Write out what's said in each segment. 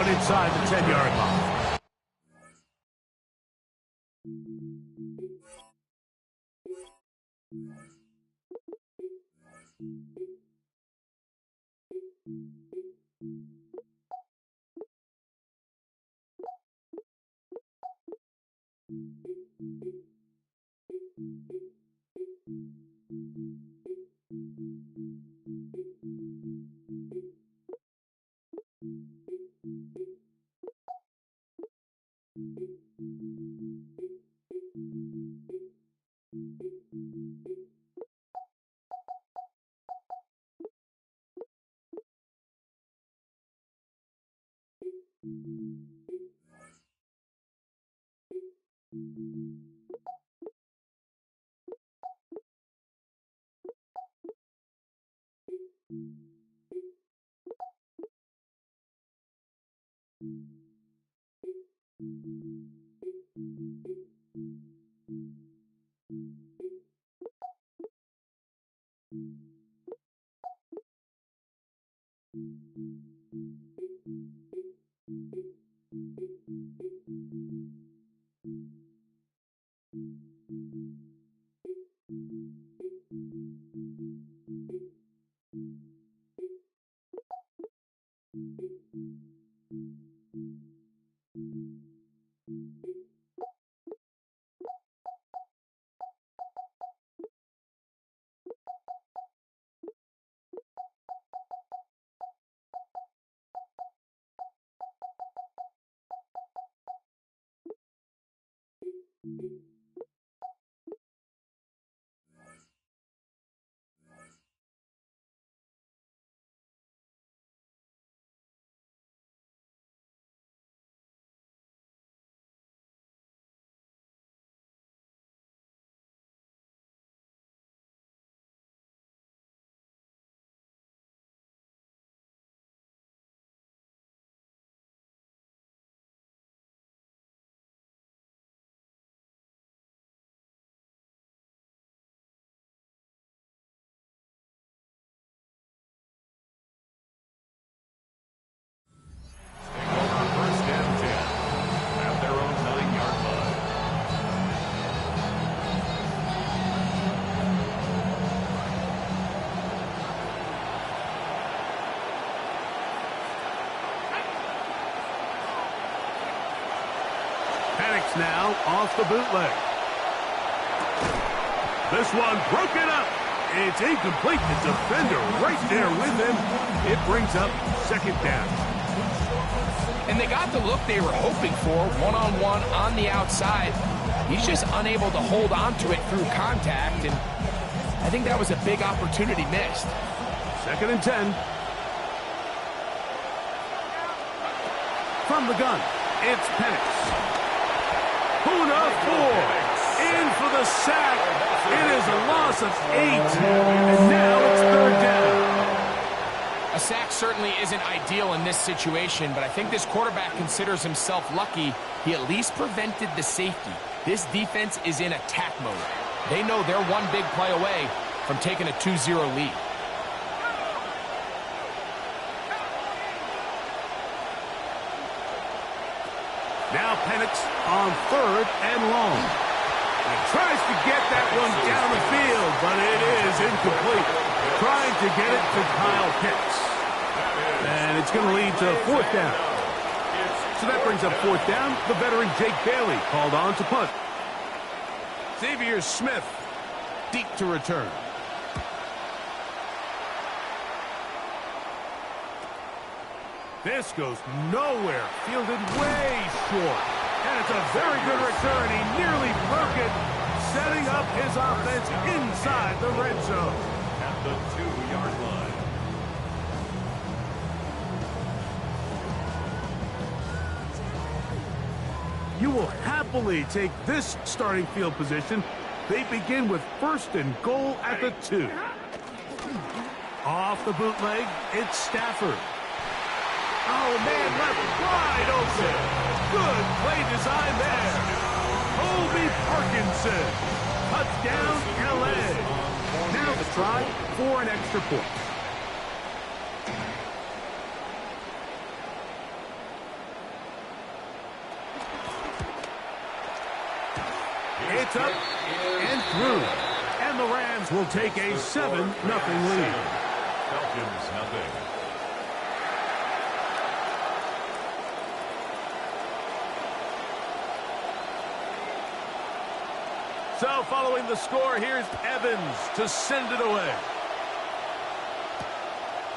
down inside the 10-yard line. Now off the bootleg. This one broken up. It's incomplete. The defender right there with him. It brings up second down. And they got the look they were hoping for, one-on-one on the outside. He's just unable to hold on to it through contact, and I think that was a big opportunity missed. Second and 10. From the gun, it's Penix. Puna 4 in for the sack. It is a loss of 8, and now it's third down. A sack certainly isn't ideal in this situation, but I think this quarterback considers himself lucky he at least prevented the safety. This defense is in attack mode. They know they're one big play away from taking a 2-0 lead. Now Penix on third and long. He tries to get that one down the field, but it is incomplete. Trying to get it to Kyle Pitts. And it's going to lead to fourth down. So that brings up fourth down. The veteran Jake Bailey called on to punt. Xavier Smith deep to return. This goes nowhere, fielded way short. And it's a very good return. He nearly broke it, setting up his offense inside the red zone. At the 2-yard line. You will happily take this starting field position. They begin with first and goal at the 2. Off the bootleg, it's Stafford. Oh, man, left wide open. Good play design there. Colby Parkinson. Touchdown, L.A. Now the try for an extra point. It's up and through. And the Rams will take a 7-0 lead. Falcons, nothing. So following the score, here's Evans to send it away.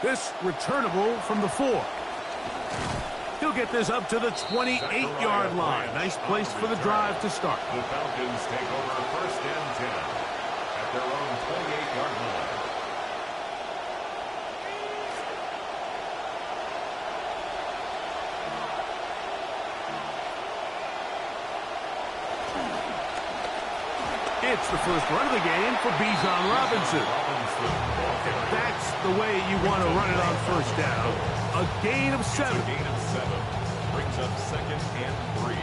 This returnable from the 4. He'll get this up to the 28-yard line. Nice place for the drive to start. The Falcons take over first and 10 at their own 28-yard line. It's the first run of the game for Bijan Robinson. That's the way you want to run it on first down. A gain of 7. Brings up second and 3.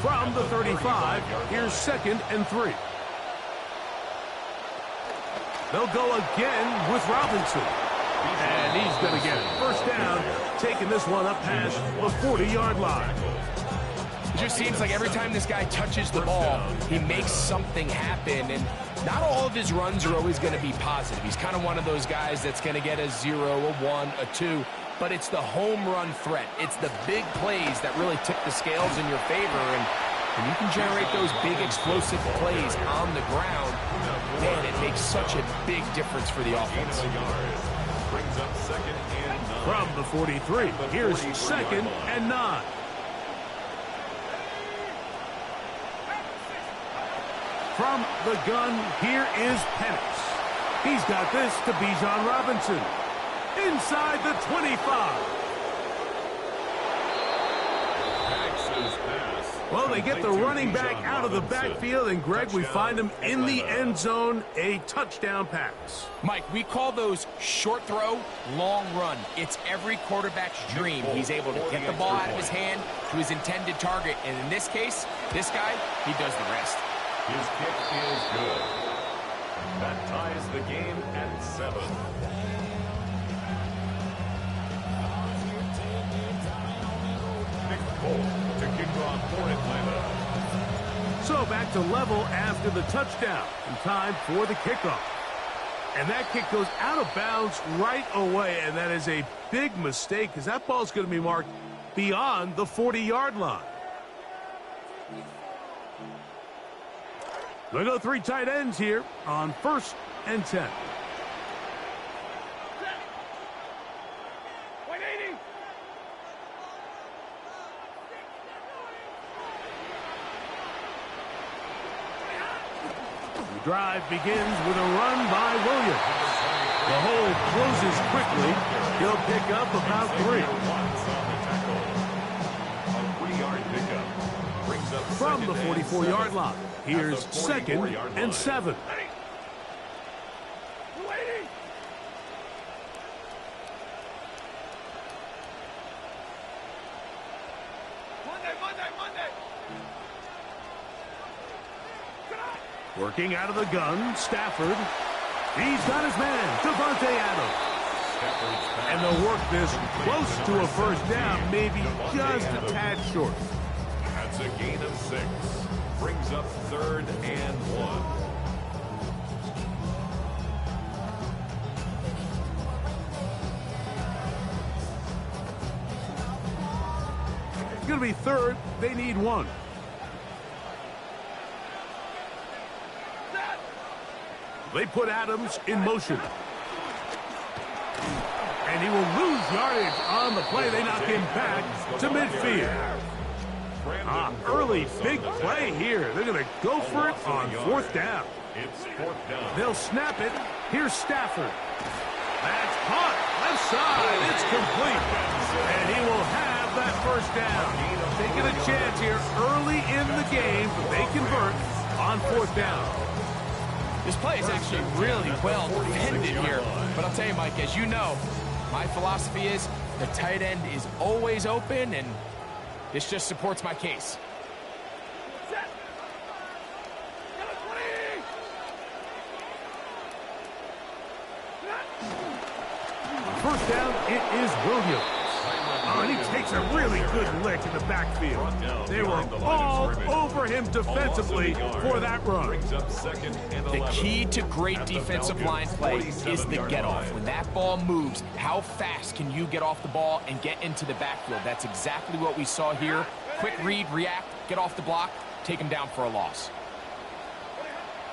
From the 35, here's second and 3. They'll go again with Robinson. And he's going to get it. First down, taking this one up past the 40-yard line. It just seems like every time this guy touches the ball, he makes something happen. And not all of his runs are always going to be positive. He's kind of one of those guys that's going to get a 0, a 1, a 2. But it's the home run threat. It's the big plays that really tip the scales in your favor. And when you can generate those big explosive plays on the ground, man, it makes such a big difference for the offense. Brings up second and 9. From the 43, here's second and 9. From the gun, here is Penix. He's got this to Bijan Robinson. Inside the 25. Well, they get the running back out of the backfield, and Greg, we find him in the end zone, a touchdown pass. Mike, we call those short throw, long run. It's every quarterback's dream. He's able to get the ball out of his hand to his intended target, and in this case, this guy, he does the rest. His kick is good. That ties the game at 7. To kick off for Atlanta. So back to level after the touchdown. And time for the kickoff. And that kick goes out of bounds right away. And that is a big mistake because that ball's going to be marked beyond the 40-yard line. They go 3 tight ends here on first and 10. Drive begins with a run by Williams. The hole closes quickly. He'll pick up about 3. From the 44-yard line, here's second and 7. Working out of the gun, Stafford. He's got his man, Devontae Adams. And they'll work this close to a first down, maybe just a tad short. That's a gain of 6. Brings up third and 1. It's going to be third. They need 1. They put Adams in motion. And he will lose yardage on the play. They knock him back to midfield. Early big play here. They're going to go for it on 4th down. It's 4th down. They'll snap it. Here's Stafford. That's caught. Left side. It's complete. And he will have that first down. Taking a chance here early in the game, but they convert on 4th down. This play is actually really well defended here. But I'll tell you, Mike, as you know, my philosophy is the tight end is always open, and this just supports my case. First down, it is Williams. and he takes a really good lick in the backfield. They were all over him defensively for that run. The key to great defensive line play is the get-off. When that ball moves, how fast can you get off the ball and get into the backfield? That's exactly what we saw here. Quick read, react, get off the block, take him down for a loss.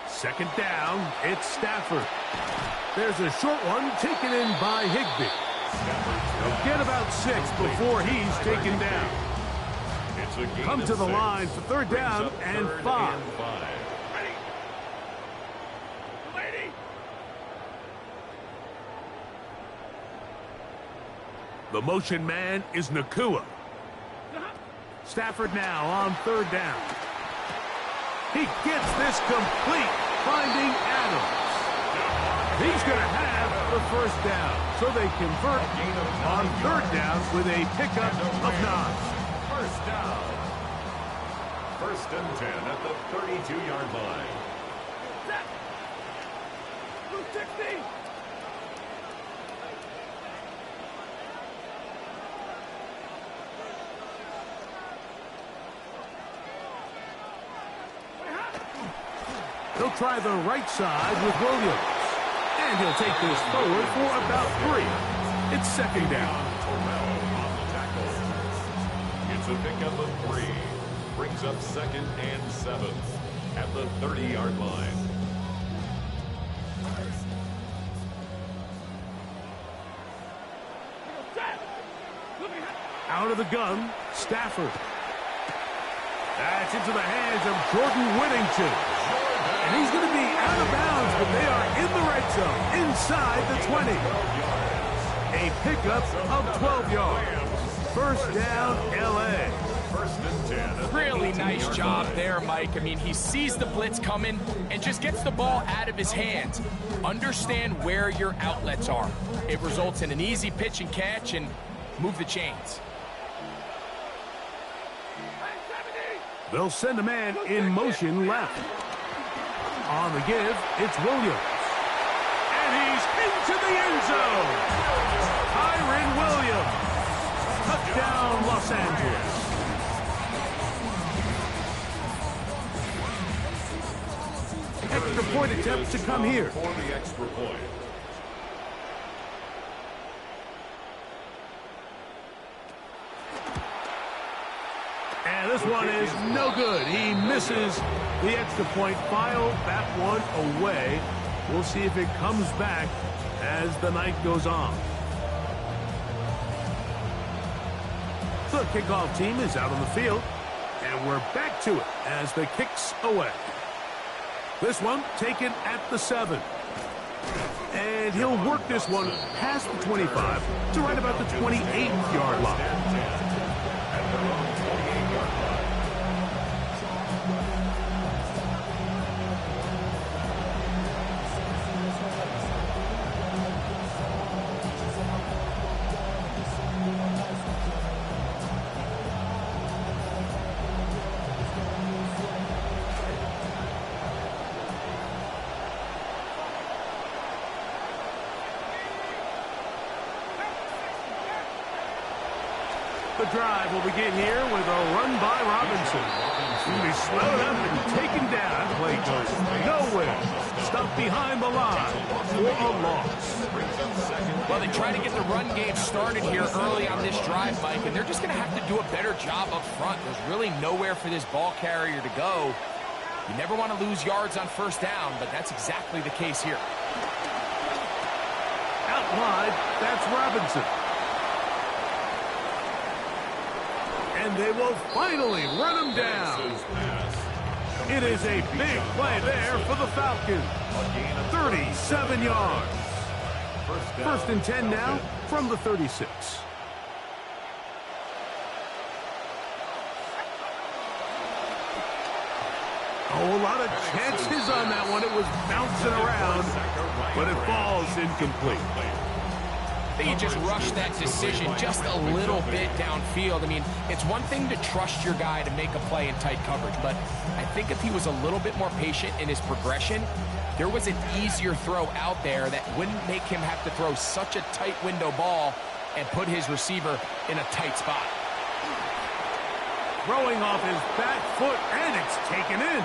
Second down, it's Stafford. There's a short one taken in by Higbee. He'll get about 6 before he's taken down. Come to the line for third down and 5. The motion man is Nakua. Stafford now on third down. He gets this complete, finding Adams. He's going to have the first down, so they convert on third down with a pickup of 9. First down. 1st and 10 at the 32-yard line. He'll try the right side with Williams. And he'll take this forward for about 3. It's second down. It's a pickup of 3. Brings up 2nd and 7 at the 30-yard line. Out of the gun, Stafford. That's into the hands of Jordan Whittington. And he's going to be out of bounds, but they are in the red zone, inside the 20. A pickup of 12 yards. First down, L.A. 1st and 10. Really nice job there, Mike. I mean, he sees the blitz coming and just gets the ball out of his hands. Understand where your outlets are. It results in an easy pitch and catch and move the chains. They'll send a man in motion left. On the give, it's Williams. And he's into the end zone. Kyren Williams. Touchdown, Los Angeles. Extra point attempt to come here. For the extra point. And this one is no good. He misses the extra point. File that one away. We'll see if it comes back as the night goes on. The kickoff team is out on the field. And we're back to it as the kick's away. This one taken at the 7. And he'll work this one past the 25 to right about the 28-yard line. The drive will begin here with a run by Robinson. He'll be slowed up and taken down. Play goes nowhere. Stuck behind the line for a loss. Well, they try to get the run game started here early on this drive, Mike, and they're just going to have to do a better job up front. There's really nowhere for this ball carrier to go. You never want to lose yards on first down, but that's exactly the case here. Out wide, that's Robinson. And they will finally run him down. It is a big play there for the Falcons. 37 yards. 1st and 10 now from the 36. Oh, a lot of chances on that one. It was bouncing around, but it falls incomplete. I think he just rushed that decision just a little bit downfield. I mean, it's one thing to trust your guy to make a play in tight coverage, but I think if he was a little bit more patient in his progression, there was an easier throw out there that wouldn't make him have to throw such a tight window ball and put his receiver in a tight spot. Throwing off his back foot, and it's taken in.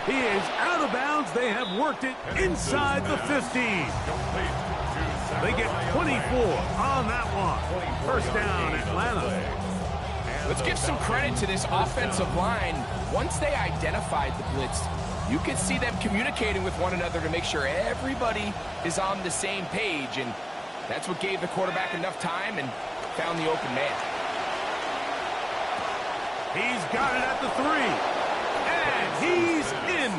He is out of bounds. They have worked it inside the 15. They get 24 on that one. First down, Atlanta. Let's give some credit to this offensive line. Once they identified the blitz, you could see them communicating with one another to make sure everybody is on the same page, and that's what gave the quarterback enough time and found the open man. He's got it at the 3, and he's in.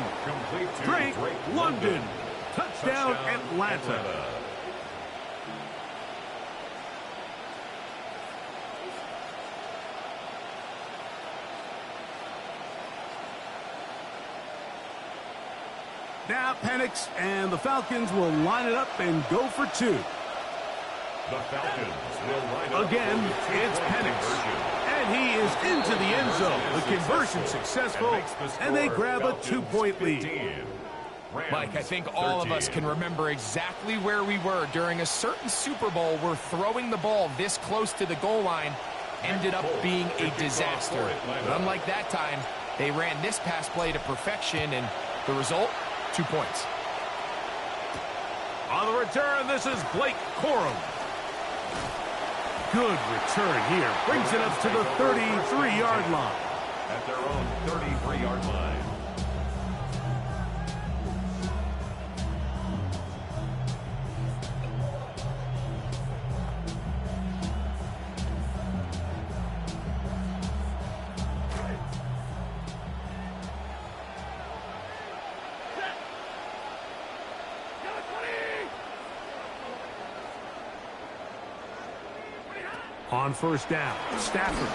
Drake London, touchdown Atlanta. Now Penix and the Falcons will line it up and go for 2. The Falcons will line up again, it's Penix. And he is into the end zone. The conversion successful, and they grab a 2-point lead. Mike, I think all of us can remember exactly where we were during a certain Super Bowl where throwing the ball this close to the goal line ended up being a disaster. But unlike that time, they ran this pass play to perfection, and the result, 2 points. On the return, this is Blake Corum. Good return here. Brings it up to the 33-yard line. At their own 33-yard line. On first down, Stafford.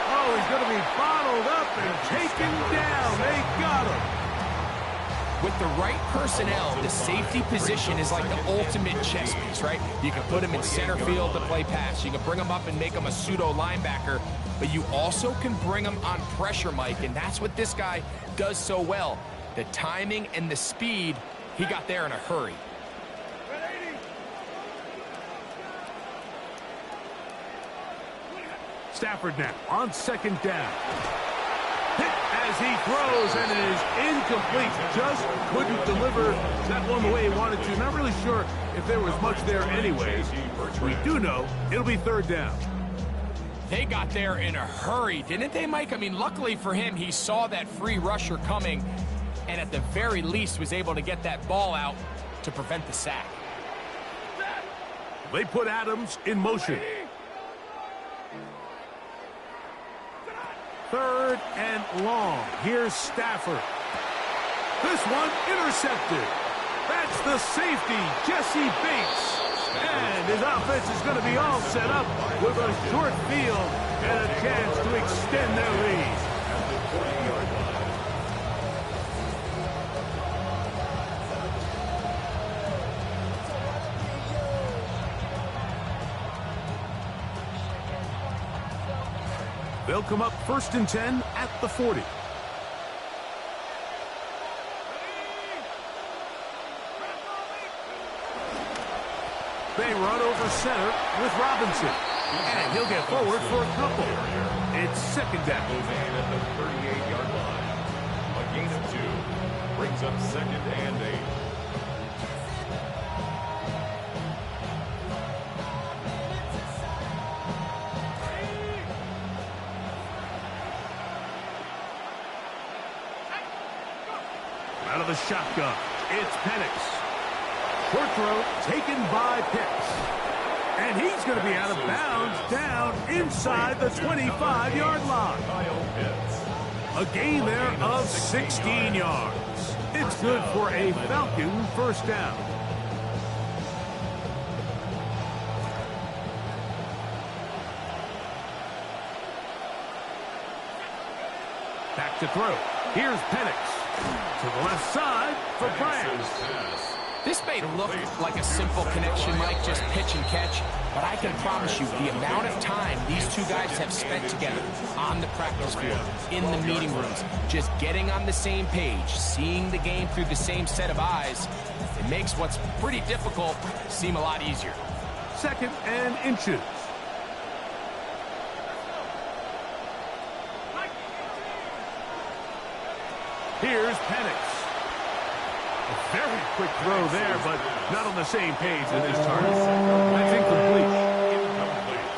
Oh, he's going to be bottled up and taken down. They got him. With the right personnel, the safety position is like the ultimate chess piece, right? You can put him in center field to play pass. You can bring him up and make him a pseudo linebacker, but you also can bring him on pressure, Mike, and that's what this guy does so well. The timing and the speed, he got there in a hurry. Stafford now on second down. Hit as he throws, and it is incomplete. Just couldn't deliver that one the way he wanted to. Not really sure if there was much there anyways. We do know it'll be third down. They got there in a hurry, didn't they, Mike? I mean, luckily for him, he saw that free rusher coming, and at the very least was able to get that ball out to prevent the sack. They put Adams in motion. Third and long. Here's Stafford. This one intercepted. That's the safety, Jesse Bates. And his offense is going to be all set up with a short field and a chance to extend their lead. They'll come up first and 10 at the 40. They run over center with Robinson. And he'll get forward for a couple. It's second down. At the 38-yard line. A gain of 2. Brings up second and 8. Out of the shotgun, it's Penix. Short throw taken by Pitts. And he's going to be out of bounds down inside the 25-yard line. A gain there of 16 yards. It's good for a Falcon first down. Back to throw. Here's Penix. To the left side for Bryant. This may look like a simple connection, Mike, just pitch and catch, but I can promise you the amount of time these two guys have spent together on the practice field, in the meeting rooms, just getting on the same page, seeing the game through the same set of eyes, It makes what's pretty difficult seem a lot easier. 2nd and inches. Here's Penix. A very quick throw there, but not on the same page as his target. That's incomplete.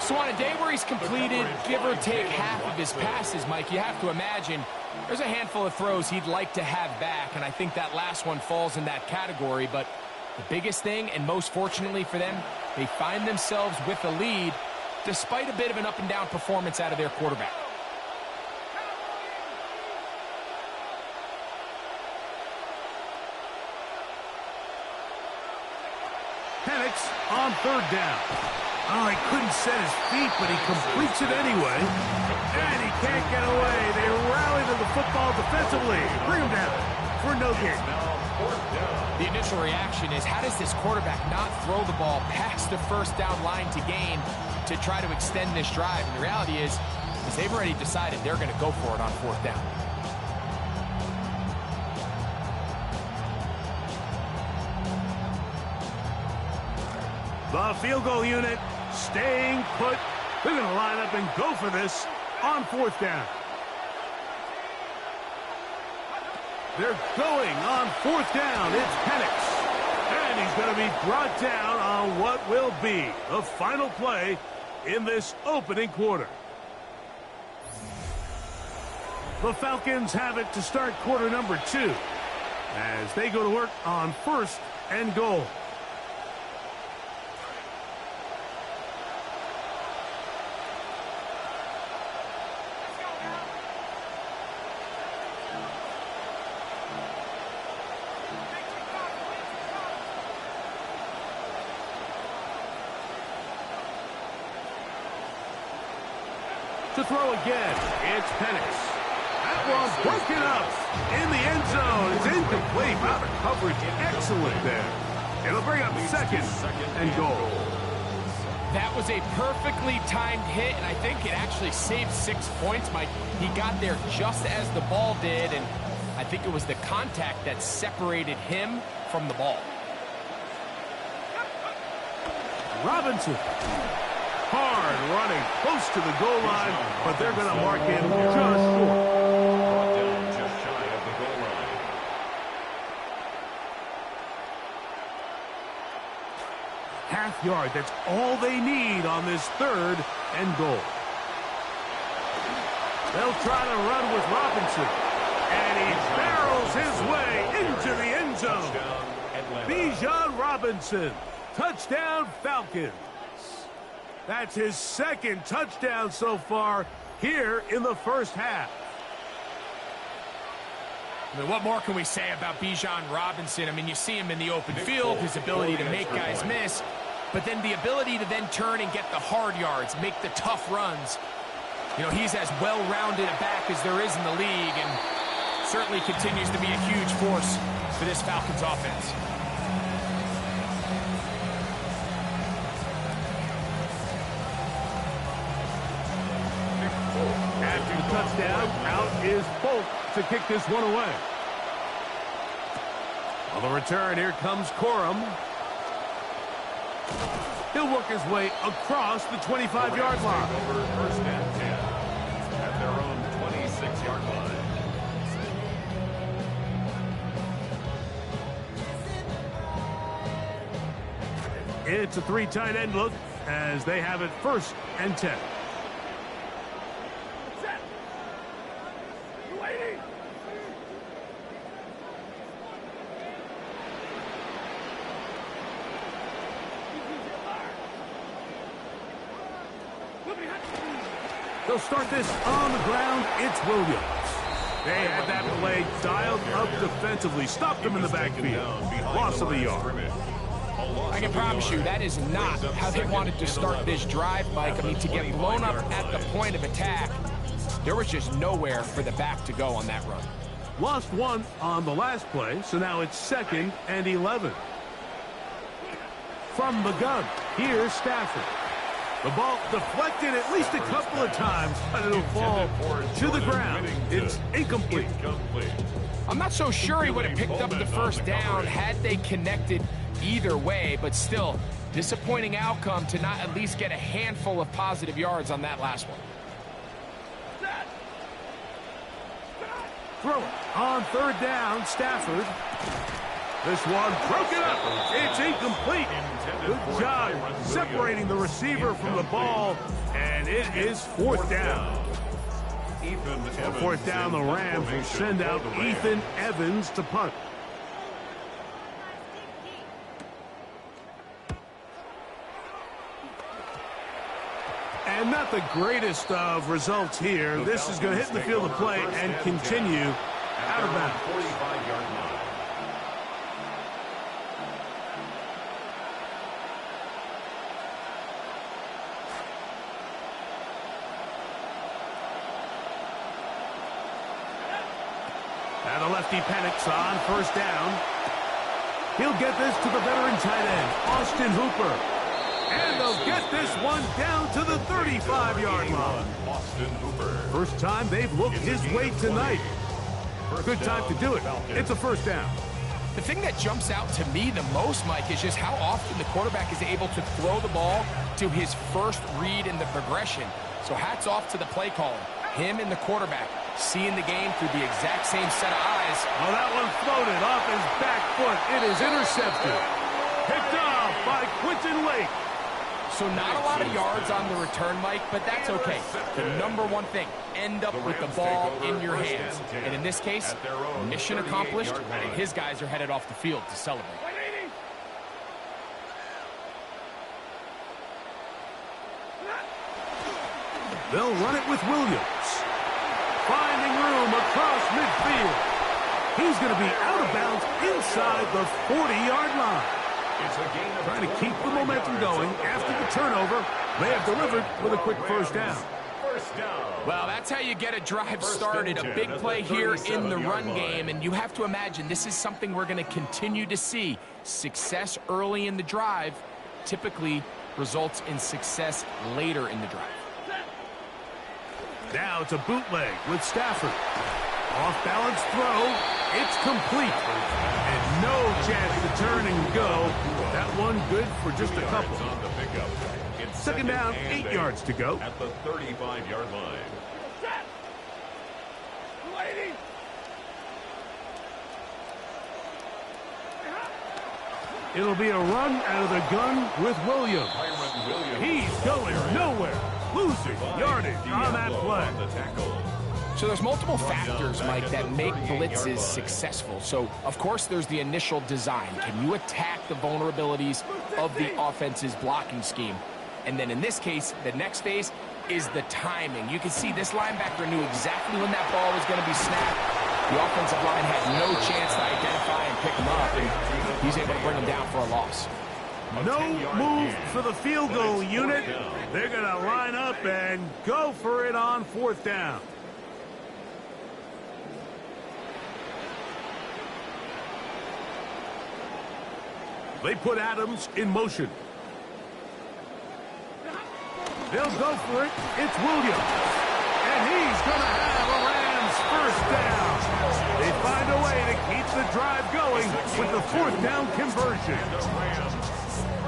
So on a day where he's completed, give or take half of his passes, Mike, you have to imagine there's a handful of throws he'd like to have back, and I think that last one falls in that category. But the biggest thing, and most fortunately for them, they find themselves with a lead despite a bit of an up-and-down performance out of their quarterback. Penix on 3rd down. Oh, he couldn't set his feet, but he completes it anyway. And he can't get away. They rally to the football defensively. Bring him down for no gain. The initial reaction is, how does this quarterback not throw the ball past the 1st down line to gain to try to extend this drive? And the reality is they've already decided they're going to go for it on 4th down. The field goal unit staying put. They're going to line up and go for this on 4th down. They're going on 4th down. It's Penix. And he's going to be brought down on what will be the final play in this opening quarter. The Falcons have it to start quarter number 2 as they go to work on 1st and goal. To throw again, it's Penix. That one's broken up in the end zone. It's incomplete. Wow, the coverage excellent there. It'll bring up 2nd and goal. That was a perfectly timed hit, and I think it actually saved 6 points, Mike. He got there just as the ball did, and I think it was the contact that separated him from the ball. Robinson. Hard running close to the goal line, but they're going to mark him just short. Brought down just shy of the goal line. Half yard, that's all they need on this 3rd and goal. They'll try to run with Robinson, and he barrels his way into the end zone. Bijan Robinson, touchdown Falcons. That's his 2nd touchdown so far here in the 1st half. I mean, what more can we say about Bijan Robinson? I mean, you see him in the open field, his ability to make guys miss, but then the ability to then turn and get the hard yards, make the tough runs. You know, he's as well-rounded a back as there is in the league, and certainly continues to be a huge force for this Falcons offense. After the touchdown, out is Polk to kick this one away. On the return, here comes Corum. He'll work his way across the 25-yard line. Over 1st and 10 at their own 26-yard line. It's a 3 tight end look as they have it 1st and 10. They'll start this on the ground. It's Williams. They had that play dialed up defensively. Stopped them in the backfield. Loss of a yard. I can promise you that is not how they wanted to start this drive, Mike. I mean, to get blown up at the point of attack, there was just nowhere for the back to go on that run. Lost 1 on the last play, so now it's 2nd and 11. From the gun, here's Stafford. The ball deflected at least a couple of times, but it'll fall to the ground. It's incomplete. I'm not so sure he would have picked up the first down had they connected either way, but still, disappointing outcome to not at least get a handful of positive yards on that last one. Throw on third down, Stafford. This one broken up. It's incomplete. Good job separating the receiver from the ball, and it is fourth down. On fourth down, the Rams will send out Ethan Evans to punt. And not the greatest of results here. This is going to hit the field of play and continue out of bounds. 45-yard line. And the lefty Penix on first down. He'll get this to the veteran tight end, Austin Hooper. And they'll get this one down to the 35-yard line. Austin Hooper. First time they've looked his way tonight. Good time to do it. It's a first down. The thing that jumps out to me the most, Mike, is just how often the quarterback is able to throw the ball to his first read in the progression. So hats off to the play caller. Him and the quarterback seeing the game through the exact same set of eyes. Well, that one floated off his back foot. It is intercepted. Picked off by Quentin Lake. So not a lot of yards on the return, Mike, but that's okay. The number one thing, end up with the ball in your hands. And in this case, mission accomplished, and his guys are headed off the field to celebrate. They'll run it with Williams. Finding room across midfield. He's going to be out of bounds inside the 40-yard line. Trying to keep the momentum going after the turnover. They have delivered with a quick first down. Well, that's how you get a drive started. A big play here in the run game, and you have to imagine this is something we're going to continue to see. Success early in the drive typically results in success later in the drive. Now it's a bootleg with Stafford. Off-balance throw. It's complete. And no chance to turn and go. That one good for just a couple. Second down, 8 yards to go. At the 35-yard line. It'll be a run out of the gun with Williams. He's going nowhere. Losing yardage on that play. So there's multiple factors, Mike, that make blitzes successful. So, of course, there's the initial design. Can you attack the vulnerabilities of the offense's blocking scheme? And then in this case, the next phase is the timing. You can see this linebacker knew exactly when that ball was going to be snapped. The offensive line had no chance to identify and pick him up, and he's able to bring him down for a loss. No move for the field goal unit. They're going to line up and go for it on fourth down. They put Adams in motion. They'll go for it. It's Williams. And he's going to have a Rams first down. They find a way to keep the drive going with the fourth down conversion.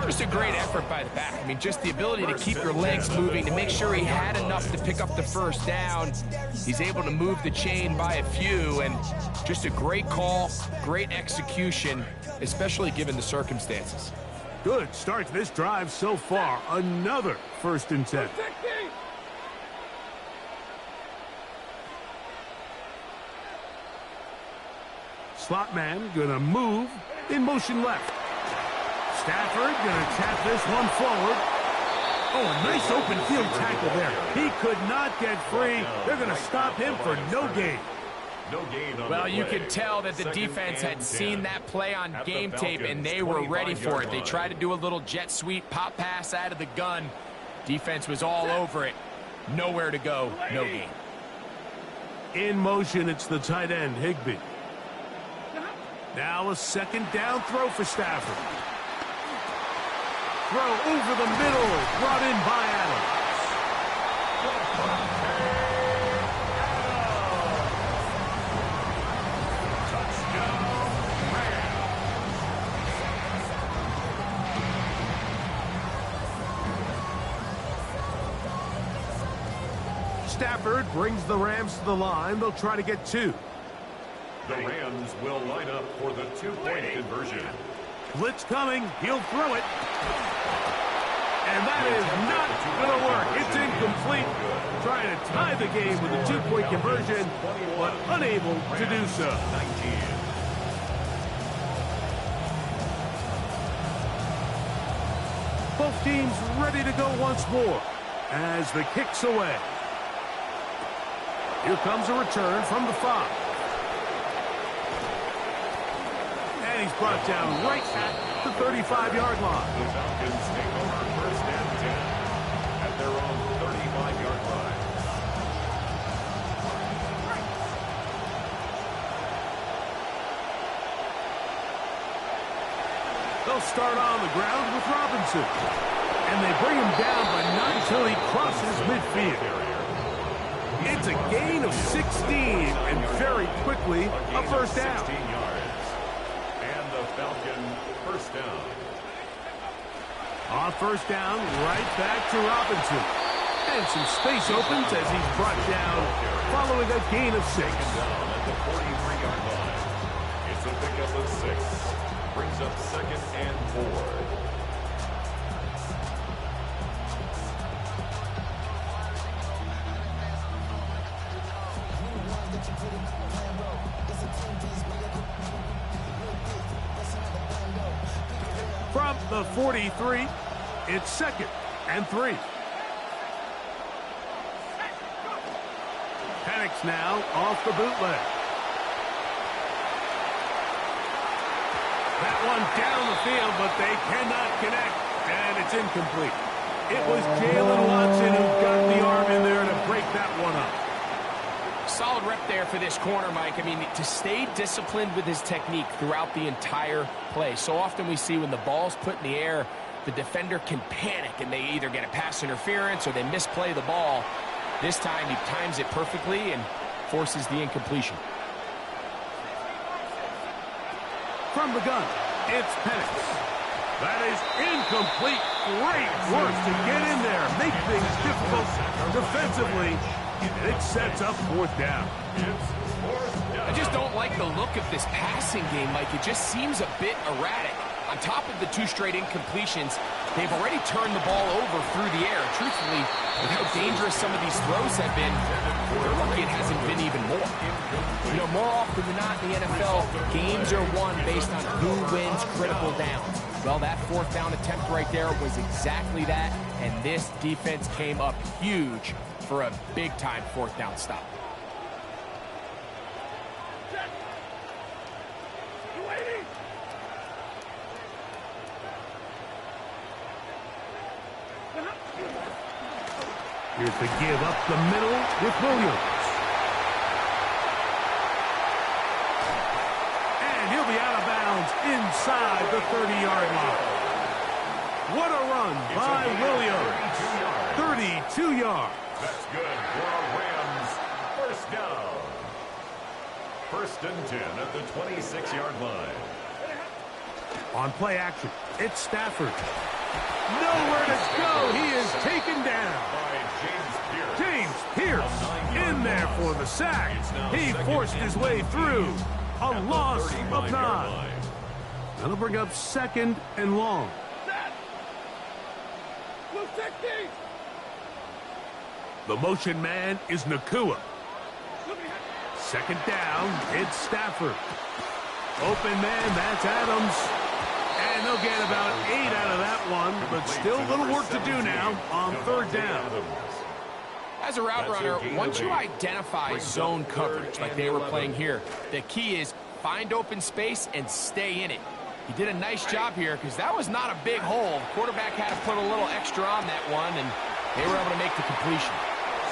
Just a great effort by the back. I mean, just the ability to keep your legs moving, to make sure he had enough to pick up the first down. He's able to move the chain by a few, and just a great call, great execution, especially given the circumstances. Good start to this drive so far. Another 1st and 10. Slot man gonna move in motion left. Stafford gonna tap this one forward. Oh, a nice open field tackle there. He could not get free. They're gonna stop him for no gain. Well, you could tell that the defense had seen that play on game tape, and they were ready for it. They tried to do a little jet sweep, pop pass out of the gun. Defense was all over it. Nowhere to go, no gain. In motion, it's the tight end, Higbee. Now a second down throw for Stafford. Throw over the middle, brought in by Adams. Stafford brings the Rams to the line. They'll try to get 2. The Rams will line up for the 2-point conversion. Blitz coming. He'll throw it. And that is not going to work. It's incomplete. Trying to tie the game with a 2-point conversion, but unable to do so. 19. Both teams ready to go once more as the kick's away. Here comes a return from the 5. And he's brought down right at the 35-yard line. The Falcons take over first and 10 at their own 35-yard line. They'll start on the ground with Robinson. And they bring him down by 9 until he crosses midfield. It's a gain of 16, and very quickly, a first down. 16 yards. And the Falcon first down. On first down, right back to Robinson. And some space opens as he's brought down following a gain of 6. Second down at the 43-yard line. It's a pickup of 6. Brings up second and 4. From the 43, it's second and 3. Penix now off the bootleg. That one down the field, but they cannot connect, and it's incomplete. It was Jalen Watson who got the arm in there to break that one up. Solid rep there for this corner, Mike. I mean, to stay disciplined with his technique throughout the entire play. So often we see when the ball's put in the air, the defender can panic, and they either get a pass interference or they misplay the ball. This time he times it perfectly and forces the incompletion. From the gun, it's Penix. That is incomplete. Great work to get in there, make things difficult defensively, and it sets up 4th down. I just don't like the look of this passing game, Mike. It just seems a bit erratic. On top of the 2 straight incompletions, they've already turned the ball over through the air. Truthfully, with how dangerous some of these throws have been, they're lucky it hasn't been even more. You know, more often than not in the NFL, games are won based on who wins critical downs. Well, that 4th down attempt right there was exactly that, and this defense came up huge for a big-time 4th down stop. Here's the give up the middle with Williams. And he'll be out of bounds inside the 30-yard line. What a run by Williams. 32 yards. That's good for a Rams first down. First and 10 at the 26-yard line. On play action, it's Stafford. Nowhere to go. He is taken down. James Pierce in there for the sack. He forced his way through. A loss of 9. That'll bring up 2nd and long. The motion man is Nakua. 2nd down, it's Stafford. Open man, that's Adams. And they'll get about 8 out of that one, but still a little work to do now on 3rd down. As a route runner, once you identify zone coverage like they were playing here, the key is find open space and stay in it. He did a nice job here because that was not a big hole. Quarterback had to put a little extra on that one, and they were able to make the completion.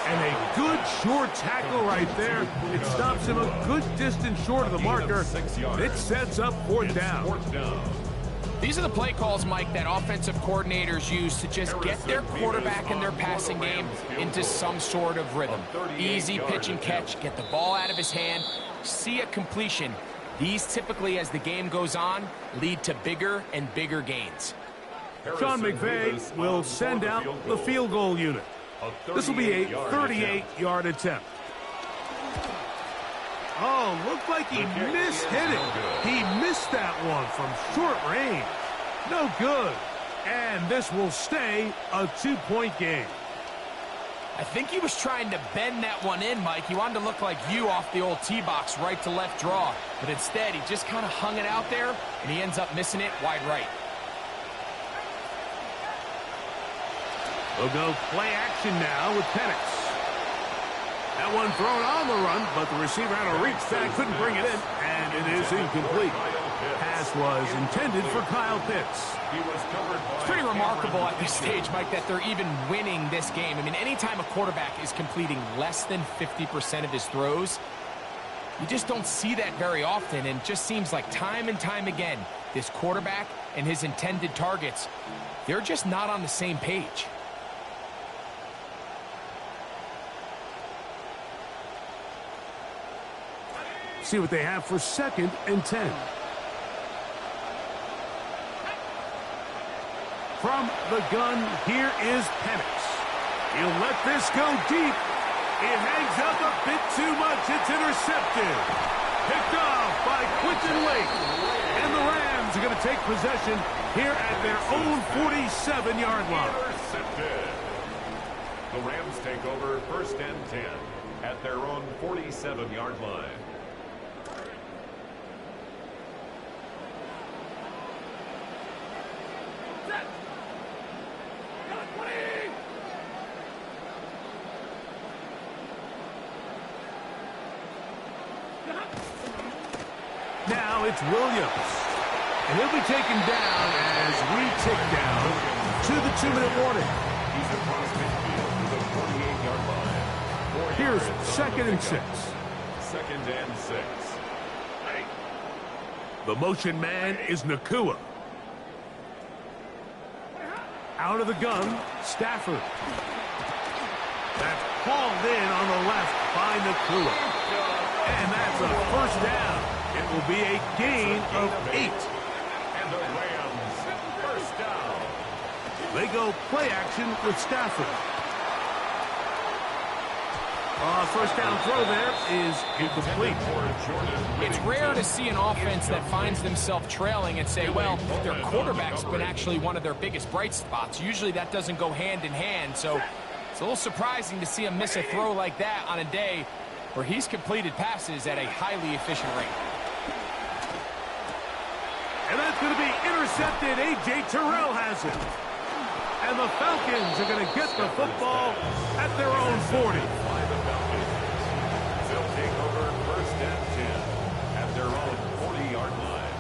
And a good short tackle right there. It stops him a good distance short of the marker. It sets up 4th down. These are the play calls, Mike, that offensive coordinators use to just get their quarterback and their passing game into some sort of rhythm. Easy pitch and catch, get the ball out of his hand, see a completion. These typically, as the game goes on, lead to bigger and bigger gains. Sean McVay will send out the field goal unit. This will be a 38-yard attempt. Oh, looked like he mishit it. He missed that one from short range. No good. And this will stay a 2-point game. I think he was trying to bend that one in, Mike. He wanted to look like you off the old tee box, right to left draw. But instead, he just kind of hung it out there, and he ends up missing it wide right. We'll go play action now with Penix. That one thrown on the run, but the receiver had a reach back, couldn't bring it in, and it is incomplete. Pass was intended for Kyle Pitts. It's pretty remarkable at this stage, Mike, that they're even winning this game. I mean, anytime a quarterback is completing less than 50% of his throws, you just don't see that very often, and it just seems like time and time again, this quarterback and his intended targets, they're just not on the same page. See what they have for 2nd and 10. From the gun, here is Penix. He'll let this go deep. It hangs up a bit too much. It's intercepted. Picked off by Quinton Lake. And the Rams are going to take possession here at their own 47-yard line. Intercepted. The Rams take over 1st and 10 at their own 47-yard line. Now it's Williams. And he'll be taken down as we tick down to the 2-minute warning. He's across midfield to the 48-yard line. Here's 2nd and 6. 2nd and 6. The motion man is Nakua. Out of the gun, Stafford. That's hauled in on the left by Nakua. And that's a 1st down. It will be a gain of 8. And the Rams, 1st down. They go play action with Stafford. 1st down throw there is incomplete. It's rare to see an offense that finds themselves trailing and say, well, their quarterback's been actually one of their biggest bright spots. Usually that doesn't go hand in hand, so it's a little surprising to see him miss a throw like that on a day where he's completed passes at a highly efficient rate. And that's going to be intercepted. A.J. Terrell has it. And the Falcons are going to get the football at their own 40. They'll take over 1st and 10 at their own 40-yard line.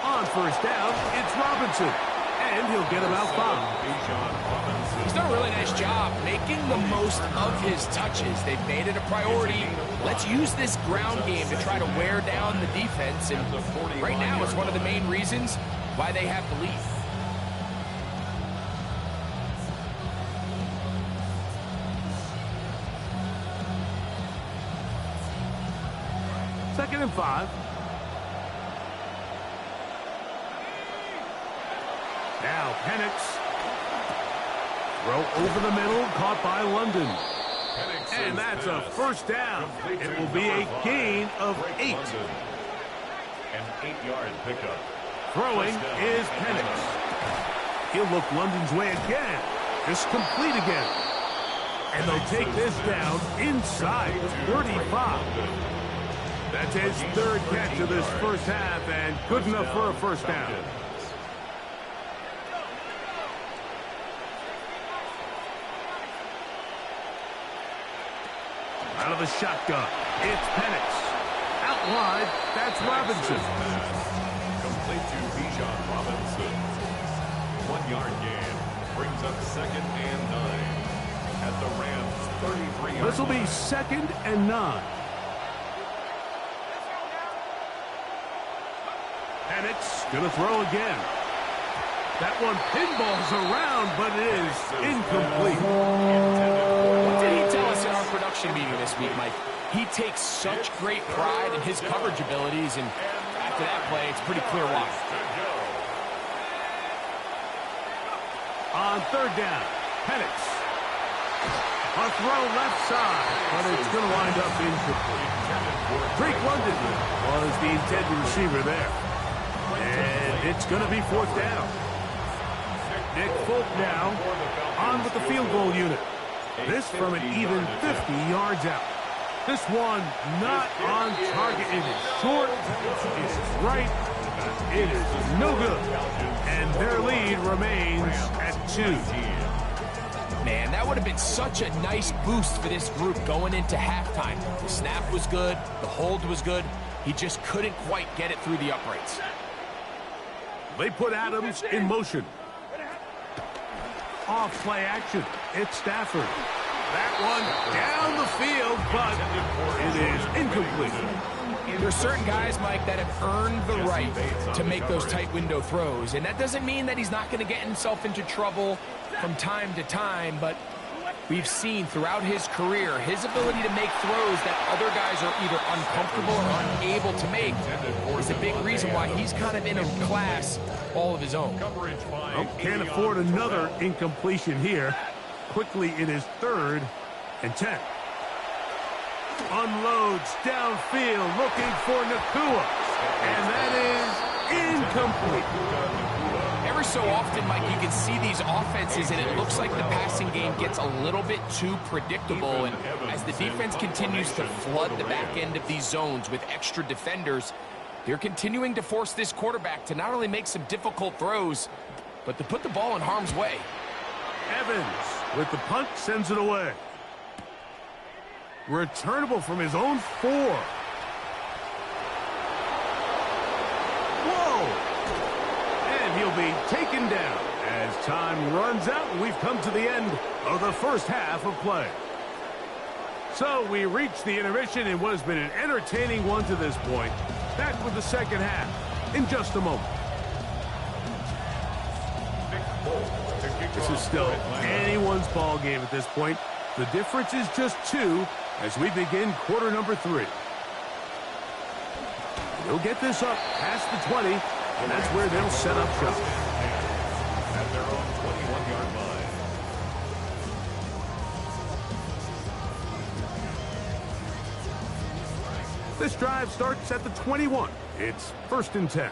On 1st down, it's Robinson. And he'll get about 5. He's done a really nice job making the most of his touches. They've made it a priority. Let's use this ground game to try to wear down the defense. And right now, it's one of the main reasons why they have the lead. Second and 5. Now Penix. Throw over the middle, caught by London. And that's a 1st down. It will be a gain of 8. An 8-yard pickup. Throwing is Penix. He'll look London's way again. Just complete again. And they'll take this down inside 35. That's his 3rd catch of this 1st half, and good enough for a 1st down. Out of the shotgun, it's Penix. Out wide, that's Robinson. Complete to Bijan Robinson. 1-yard gain brings up 2nd and 9 at the Rams' 33-yard. This will be 2nd and 9. Penix gonna throw again. That one pinballs around, but it is incomplete. What did he tell us in our production meeting this week, Mike? He takes such great pride in his coverage abilities, and after that play, it's pretty clear why. On third down, Penix. A throw left side, but it's going to wind up incomplete. Drake London was the intended receiver there. And it's going to be fourth down. Nick Folk now on with the field goal unit. This from an even 50 yards out. This one not on target. It is short. It is right. It is no good. And their lead remains at 2. Man, that would have been such a nice boost for this group going into halftime. The snap was good. The hold was good. He just couldn't quite get it through the uprights. They put Adams in motion. Off play action. It's Stafford. That one down the field, but it is incomplete. There's certain guys, Mike, that have earned the right to make those tight window throws. And that doesn't mean that he's not going to get himself into trouble from time to time, but we've seen throughout his career his ability to make throws that other guys are either uncomfortable or unable to make is a big reason why he's kind of in a class all of his own. Oh, can't afford another incompletion here. Quickly, it is 3rd and 10. Unloads downfield, looking for Nakua, and that is incomplete. Every so often, Mike, you can see these offenses, and it looks like the passing game gets a little bit too predictable. And as the defense continues to flood the back end of these zones with extra defenders, they're continuing to force this quarterback to not only make some difficult throws, but to put the ball in harm's way. Evans with the punt sends it away. Returnable from his own 4. He'll be taken down as time runs out, and we've come to the end of the first half of play. So we reach the intermission in what has been an entertaining one to this point. Back with the second half in just a moment. This is still anyone's ball game at this point. The difference is just 2 as we begin quarter number 3. They'll get this up past the 20. And that's where they'll set up shop. At their own 21-yard line. This drive starts at the 21. It's 1st and 10.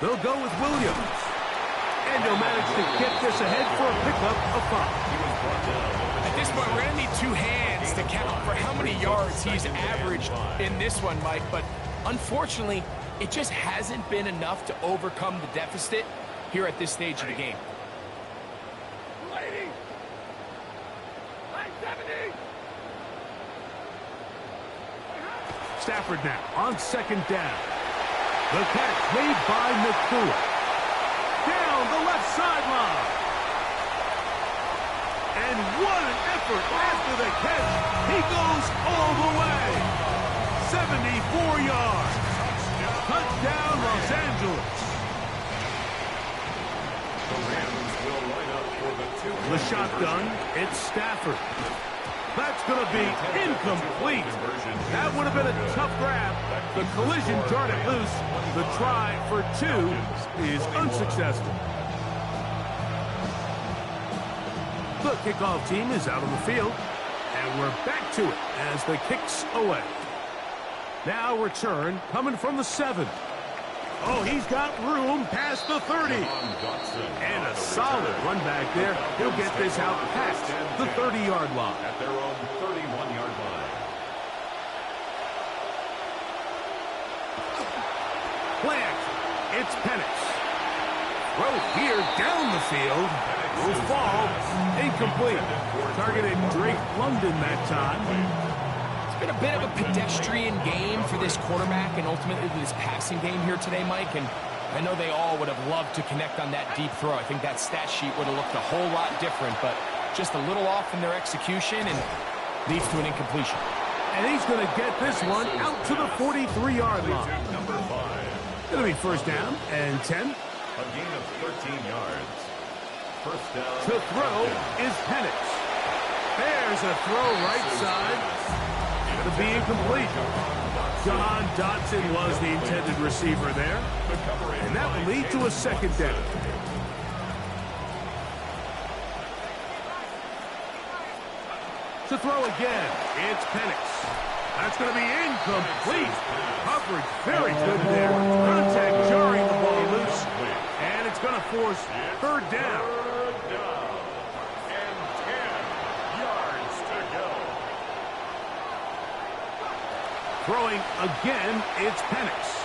They'll go with Williams. And they'll manage to get this ahead for a pickup of 5. At this point, we're going to need 2 hands to count for how many yards he's averaged in this one, Mike. But unfortunately, it just hasn't been enough to overcome the deficit here at this stage of the game. Stafford now on 2nd down. The catch made by Nakua. Down the left sideline. And what an effort after the catch. He goes all the way. 74 yards. Touchdown, Los Angeles. The Rams will line up for the 2. The shotgun, it's Stafford. That's going to be incomplete. That would have been a tough grab. The collision jarred it loose. The try for 2 is unsuccessful. The kickoff team is out on the field, and we're back to it as the kick's away. Now return coming from the 7. Oh, he's got room past the 30. And a solid run back there. He'll get this out past the 30-yard line. At their own 31-yard line. Play action. It's Penix. Throw here down the field. Will fall. Incomplete. Targeted Drake London that time. It's been a bit of a pedestrian game for this quarterback and ultimately this passing game here today, Mike. And I know they all would have loved to connect on that deep throw. I think that stat sheet would have looked a whole lot different, but just a little off in their execution and leads to an incompletion. And he's going to get this one out to the 43-yard line. Number 5. Going to be 1st down and 10. A gain of 13 yards. 1st down. To throw is Penix. There's a throw right side. To be incomplete. John Dotson was the intended receiver there. And that will lead to a second down. To throw again, it's Penix. That's going to be incomplete. Coverage very good there. Contact jarring the ball loose. And it's going to force third down. And 10 yards to go. Throwing again, it's Penix.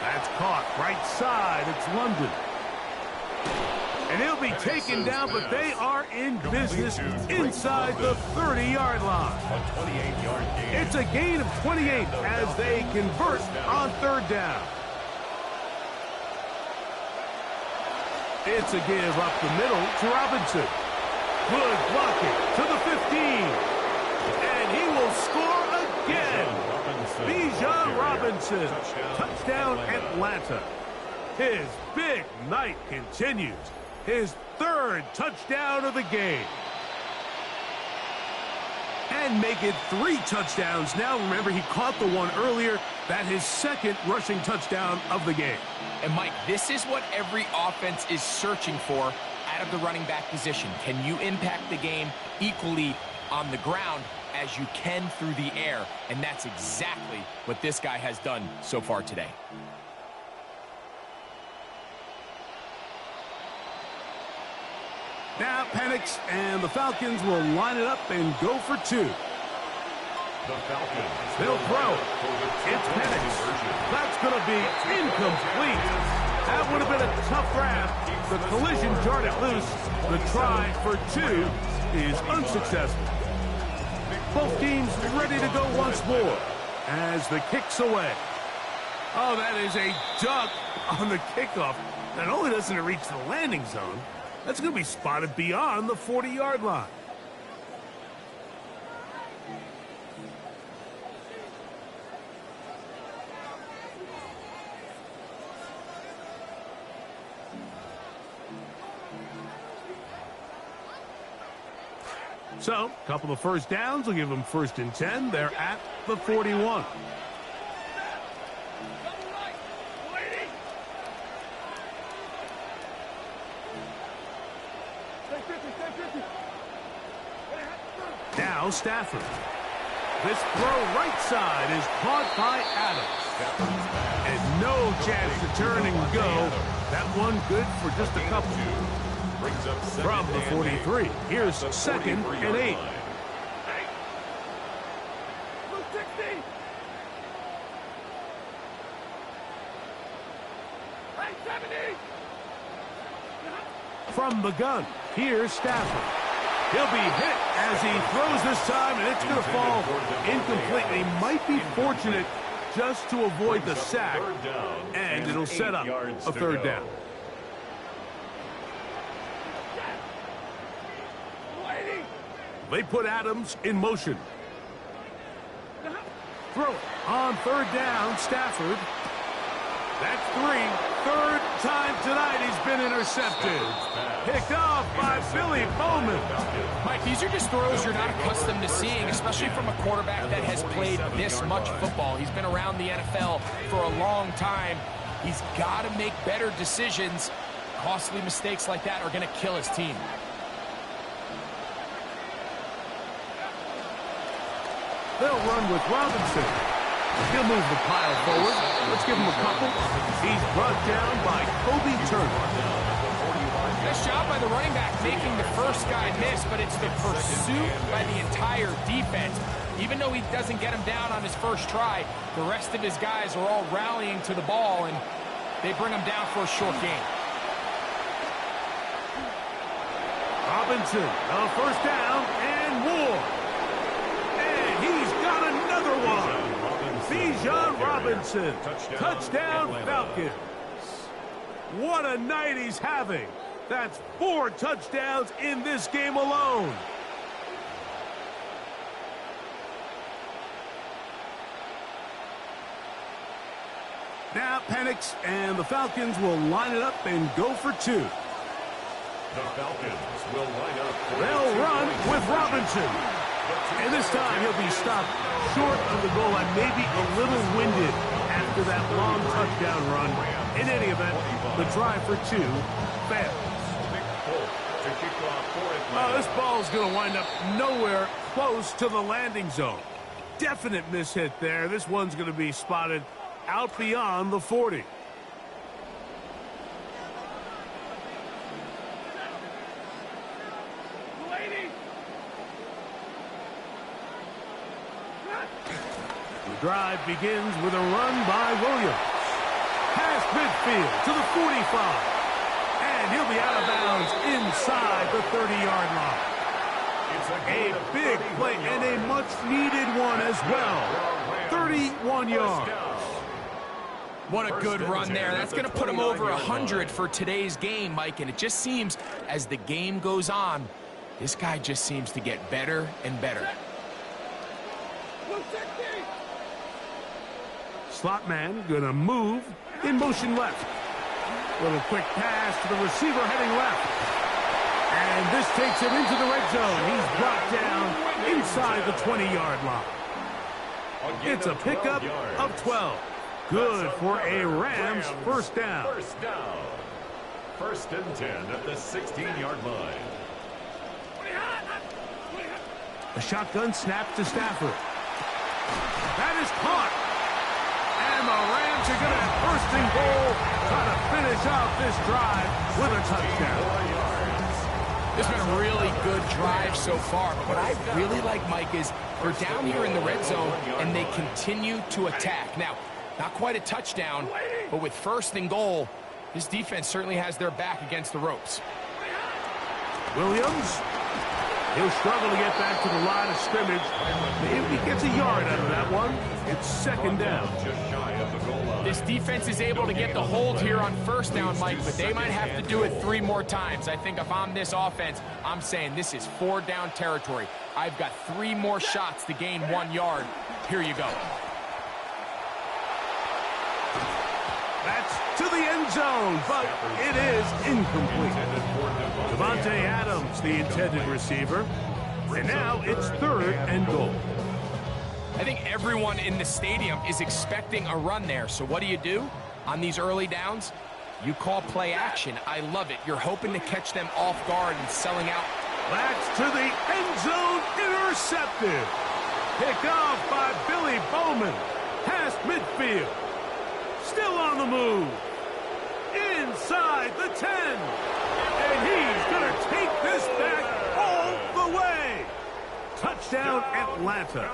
That's caught right side. It's London. And he'll be taken down, but they are in business inside the 30-yard line. A 28-yard gain. It's a gain of 28 as they convert on third down. It's a give up the middle to Robinson. Good blocking to the 15. And he will score again. Bijan Robinson. Touchdown Atlanta. His big night continues. His third touchdown of the game. And make it 3 touchdowns now. Remember, he caught the one earlier. That's his second rushing touchdown of the game. And, Mike, this is what every offense is searching for out of the running back position. Can you impact the game equally on the ground as you can through the air? And that's exactly what this guy has done so far today. Now Penix and the Falcons will line it up and go for 2. The Falcons. They'll throw. It's Penix. That's going to be incomplete. That would have been a tough grab. The collision jarred it loose. The try for 2 is unsuccessful. Both teams ready to go once more as the kick's away. Oh, that is a duck on the kickoff. Not only doesn't it reach the landing zone, that's going to be spotted beyond the 40-yard line. So, a couple of first downs will give them 1st and 10. They're at the 41. Now Stafford. This throw right side is caught by Adams. And no chance to turn and go. That one good for just a couple. From the 43, here's 2nd and 8. From the gun, here's Stafford. He'll be hit as he throws this time, and it's going to fall incomplete. He might be fortunate just to avoid the sack, and it'll set up a 3rd down. They put Adams in motion. Throw it on 3rd down, Stafford. That's 3. 3rd time tonight he's been intercepted. Picked off by Billy Bowman. Mike, these are just throws you're not accustomed to seeing, especially from a quarterback that has played this much football. He's been around the NFL for a long time. He's got to make better decisions. Costly mistakes like that are going to kill his team. They'll run with Robinson. He'll move the pile forward. Let's give him a couple. He's brought down by Kobe Turner. Nice job by the running back making the first guy miss, but it's the pursuit by the entire defense. Even though he doesn't get him down on his first try, the rest of his guys are all rallying to the ball, and they bring him down for a short gain. Robinson, a 1st down and more. And he's got another one. Bijan Robinson, touchdown Falcons. What a night he's having. That's 4 touchdowns in this game alone. Now Penix and the Falcons will line it up and go for 2. The Falcons will line up. They'll run with Robinson. And this time he'll be stopped short of the goal line, maybe a little winded after that long touchdown run. In any event, the try for two fails. This ball is going to wind up nowhere close to the landing zone. Definite mishit there. This one's going to be spotted out beyond the 40. The drive begins with a run by Williams. Past midfield to the 45. And he'll be out of bounds inside the 30-yard line. A big play and a much-needed one as well. 31 yards. What a good run there. That's going to put him over 100 for today's game, Mike. And it just seems as the game goes on, this guy just seems to get better and better. Slot man gonna move in motion left. Little quick pass to the receiver heading left. And this takes him into the red zone. He's brought down inside the 20-yard line. It's a pickup of 12. Good for a Rams first down. First and 10 at the 16-yard line. A shotgun snap to Stafford. That is caught. And the Rams are going to have first and goal, try to finish off this drive with a touchdown. This has been a really good drive so far. But what I really like, Mike, is we're down here in the red zone, and they continue to attack. Now, not quite a touchdown, but with first and goal, this defense certainly has their back against the ropes. Williams, he'll struggle to get back to the line of scrimmage. Maybe he gets a yard out of that one. It's second down. This defense is able to get the hold here on first down, Mike, but they might have to do it 3 more times. I think if I'm this offense, I'm saying this is 4 down territory. I've got 3 more shots to gain 1 yard. Here you go. That's to the end zone, but it is incomplete. Devontae Adams, the intended receiver. And now it's 3rd and goal. I think everyone in the stadium is expecting a run there. So what do? On these early downs? You call play action. I love it. You're hoping to catch them off guard and selling out. That's to the end zone, intercepted. Pick off by Billy Bowman. Past midfield. Still on the move. Inside the 10. And he's going to take this back all the way. Touchdown, Atlanta.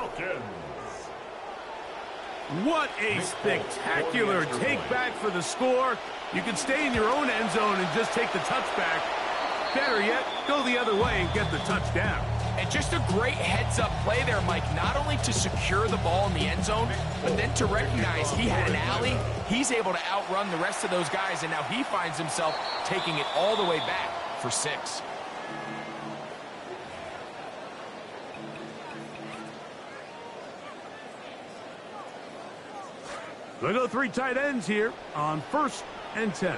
What a spectacular take back for the score. You can stay in your own end zone and just take the touchback. Better yet, go the other way and get the touchdown. And just a great heads-up play there, Mike, not only to secure the ball in the end zone, but then to recognize he had an alley. He's able to outrun the rest of those guys, and now he finds himself taking it all the way back for 6. We'll go 3 tight ends here on 1st and 10.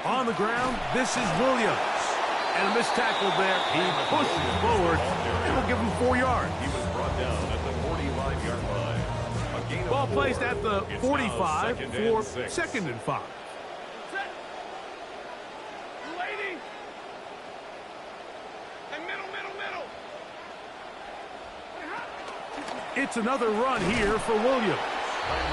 On the ground, this is Williams. And a missed tackle there. He pushes forward. It will give him 4 yards. He was brought down at the 45-yard line. Ball placed at the 45 for 2nd and 5. It's another run here for Williams.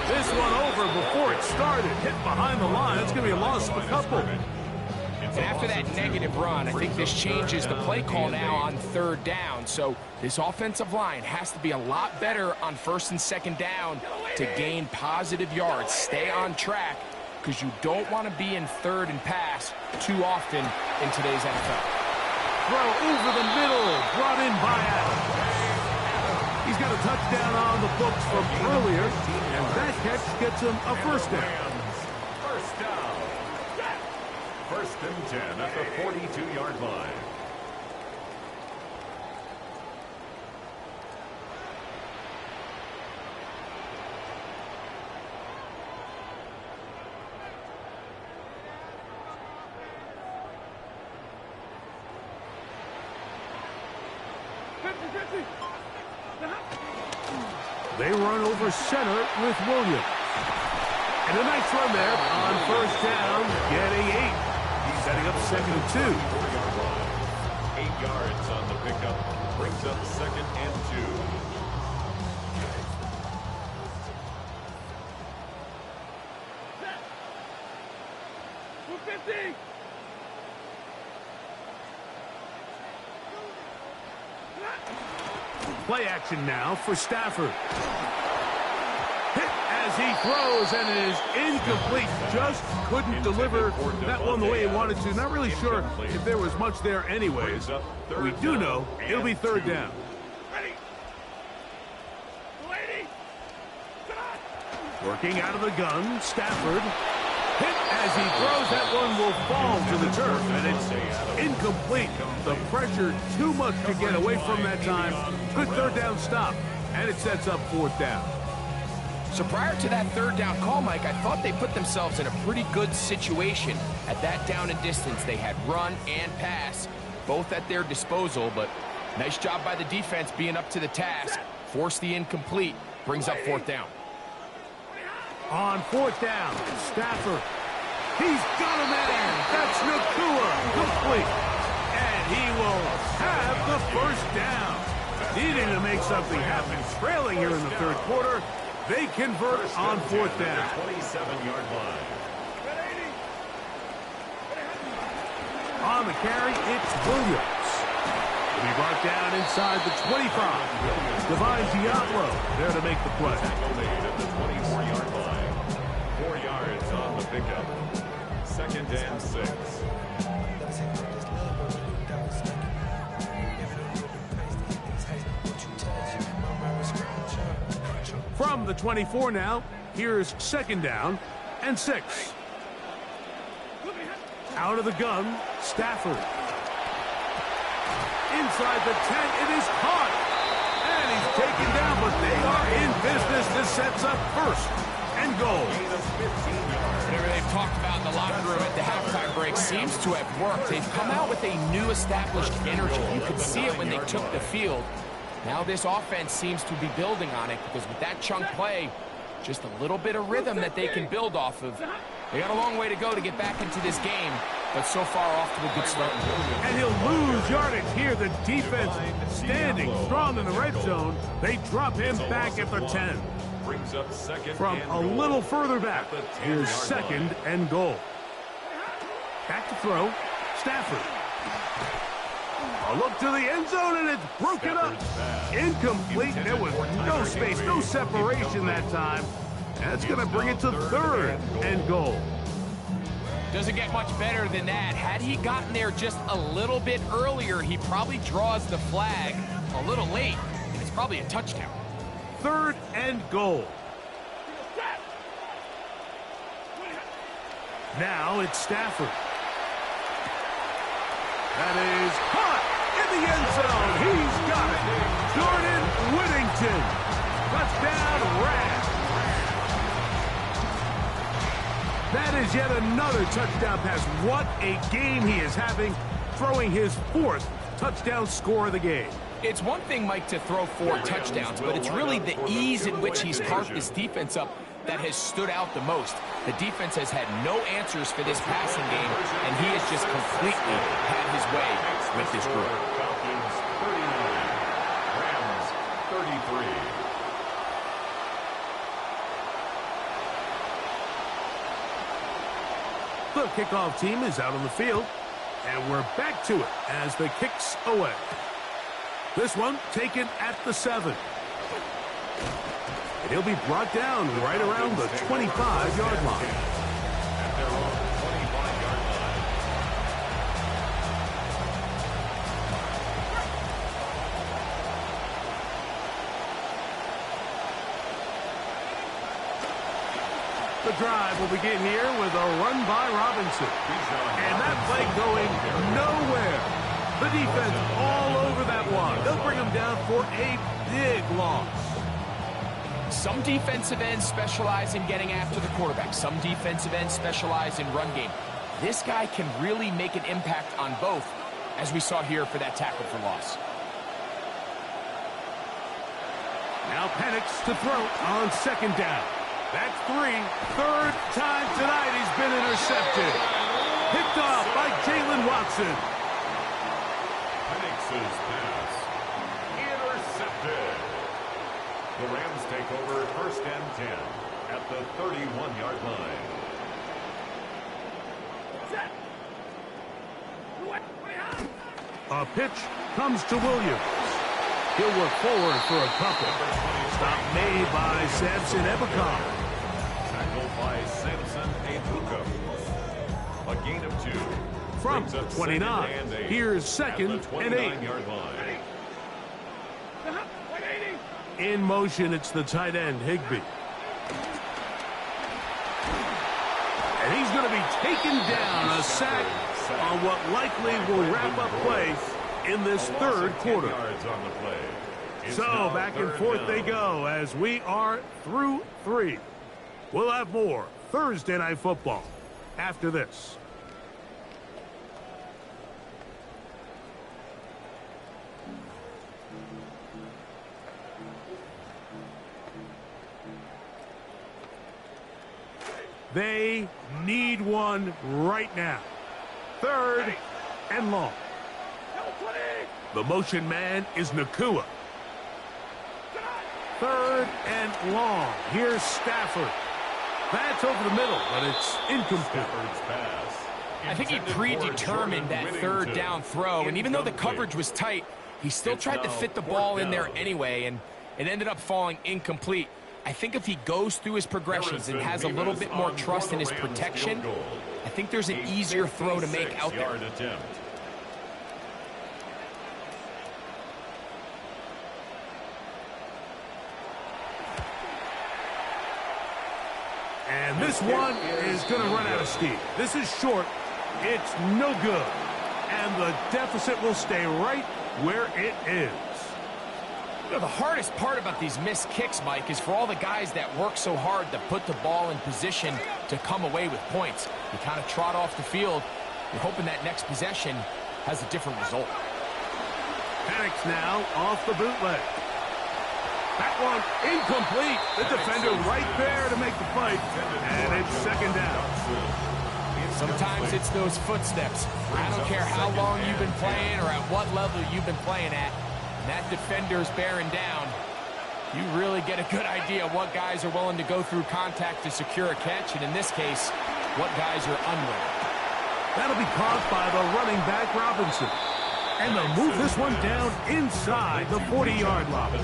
This one over before it started. Hit behind the line. It's going to be a loss of a couple. And after that negative run, I think this changes the play call now on 3rd down. So this offensive line has to be a lot better on 1st and 2nd down to gain positive yards. Stay on track because you don't want to be in 3rd and pass too often in today's NFL. Throw over the middle. Brought in by Adams. He's got a touchdown on the books from earlier, and that catch gets him a 1st down. First down. 1st and 10 at the 42-yard line. They run over center with Williams. And a nice run there on first down, getting 8. He's setting up 2nd and 2. 8 yards on the pickup. Brings up 2nd and 2. Play action now for Stafford. Hit as he throws, and it is incomplete. Just couldn't deliver that one the way he wanted to. Not really sure if there was much there anyways. We do know it'll be 3rd down. Working out of the gun, Stafford. Hit as he throws, that one will fall to the turf, and it's incomplete. The pressure too much to get away from that time. Good 3rd down stop, and it sets up 4th down. So prior to that 3rd down call, Mike, I thought they put themselves in a pretty good situation at that down and distance. They had run and pass, both at their disposal, but nice job by the defense being up to the task. Force the incomplete, brings up 4th down. On 4th down, Stafford. He's got a man. That's Nakua. Complete. And he will have the 1st down. Needing to make something happen. Trailing here in the 3rd quarter. They convert on 4th down. 27-yard line. On the carry, it's Williams. He brought down inside the 25. Divine Diablo there to make the play. Tackle made at the 24-yard line. 4 yards on the pickup. 2nd and 6. From the 24 now, here's 2nd down and 6. Out of the gun, Stafford. Inside the 10, it is caught. And he's taken down, but they are in business. This sets up 1st and goal. Whatever they've talked about in the locker room at the halftime break seems to have worked. They've come out with a new established energy. You could see it when they took the field. Now this offense seems to be building on it because with that chunk play, just a little bit of rhythm that they can build off of. They got a long way to go to get back into this game, but so far off to a good start. And he'll lose yardage here. The defense standing strong in the red zone. They drop him back at the 10. Brings up 2nd From and a goal. little further back, here's 10-yard 2nd line. and goal. Back to throw, Stafford. A look to the end zone, and it's broken up. Incomplete. There was no space, no separation that time. That's going to bring it to 3rd and goal. Doesn't get much better than that. Had he gotten there just a little bit earlier, he probably draws the flag a little late, and it's probably a touchdown. 3rd and goal. Now it's Stafford. That is caught in the end zone. He's got it. Jordan Whittington. Touchdown, Rams. That is yet another touchdown pass. What a game he is having, throwing his 4th touchdown score of the game. It's one thing, Mike, to throw 4 touchdowns, but it's really the ease in which he's carved this defense up that has stood out the most. The defense has had no answers for this passing game, and he has just completely had his way with this group. Falcons 39, Rams 33. The kickoff team is out on the field, and we're back to it as the kicks away. This one taken at the 7. And he'll be brought down right around the 25-yard line. At their own 25-yard line. The drive will begin here with a run by Robinson. And that play going nowhere. The defense all over that one. They'll bring him down for a big loss. Some defensive ends specialize in getting after the quarterback. Some defensive ends specialize in run game. This guy can really make an impact on both, as we saw here for that tackle for loss. Now Penix to throw on second down. That's 3. Third time tonight he's been intercepted. Picked off by Jalen Watson. Penix's pass intercepted. The Rams take over first and 10 at the 31-yard line. A pitch comes to Williams. He'll work forward for a couple. Stop made by Samson Ebukam. Tackled by Samson Ebukam. A gain of 2. From the 29, here's second and 8. Yard line. In motion, it's the tight end, Higbee. And he's going to be taken down, a sack on what likely will wrap up play in this third quarter. So back and forth they go as we are through 3. We'll have more Thursday Night Football after this. They need one right now. Third and long. The motion man is Nakua. Third and long. Here's Stafford. That's over the middle, but it's incomplete. I think he predetermined that third down throw, and even though the coverage was tight, he still tried to fit the ball in there anyway, and it ended up falling incomplete. I think if he goes through his progressions and has a little bit more trust in his protection, I think there's an easier throw to make out there. And this one is going to run out of steam. This is short. It's no good. And the deficit will stay right where it is. You know, the hardest part about these missed kicks, Mike, is for all the guys that work so hard to put the ball in position to come away with points. You kind of trot off the field. You're hoping that next possession has a different result. Penix now off the bootleg. That one incomplete. The defender right there to make the fight. And it's second down. Sometimes it's those footsteps. I don't care how long you've been playing or at what level you've been playing at. And that defender's bearing down. You really get a good idea of what guys are willing to go through contact to secure a catch, and in this case, what guys are unwilling. That'll be caught by the running back, Robinson. And they'll move this one down inside the 40-yard line.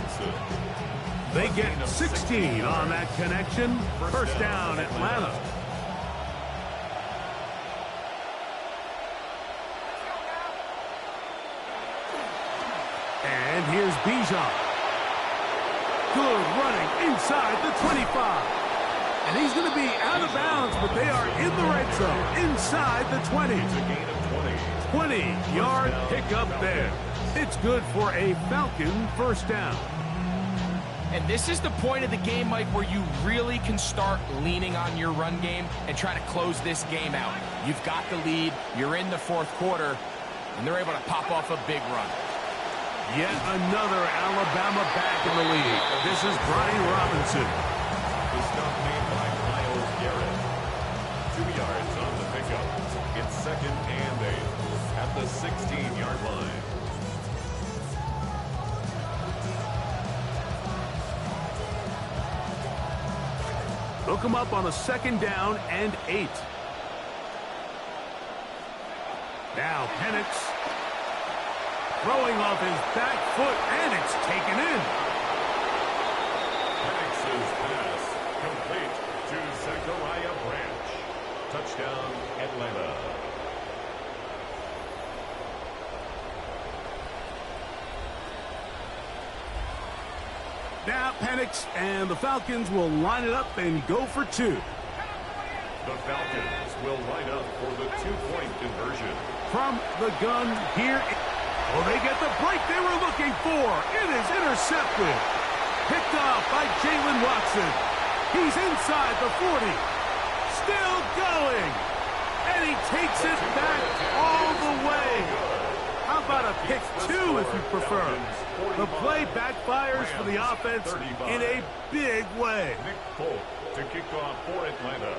They get 16 on that connection. First down, Atlanta. And here's Bijan. Good running inside the 25. And he's going to be out of bounds, but they are in the red zone inside the 20. 20-yard pickup there. It's good for a Falcon first down. And this is the point of the game, Mike, where you really can start leaning on your run game and try to close this game out. You've got the lead, you're in the fourth quarter, and they're able to pop off a big run. Yet another Alabama back in the lead. This is Brian Robinson. The stop made by Myles Garrett. 2 yards on the pickup. It's second and 8 at the 16-yard line. Hook him up on a second down and 8. Now Penix throwing off his back foot, and it's taken in. Penix's pass complete to Zachariah Branch. Touchdown, Atlanta. Now Penix and the Falcons will line it up and go for 2. The Falcons will line up for the 2-point conversion. From the gun here. Oh, they get the break they were looking for. It is intercepted. Picked off by Jalen Watson. He's inside the 40. Still going. And he takes it back all the way. How about a pick 2 if you prefer. The play backfires for the offense in a big way. Nick Folk to kick off for Atlanta.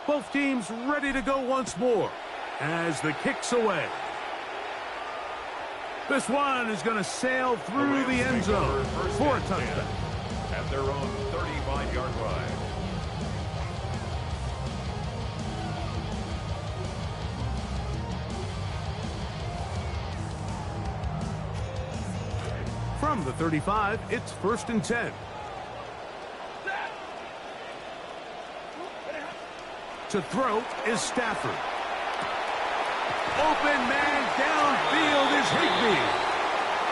Both teams ready to go once more as the kick's away. This one is going to sail through the end zone for a touchdown. At their own 35-yard line. From the 35, it's 1st and 10. To throw is Stafford. Open man downfield is Higbee.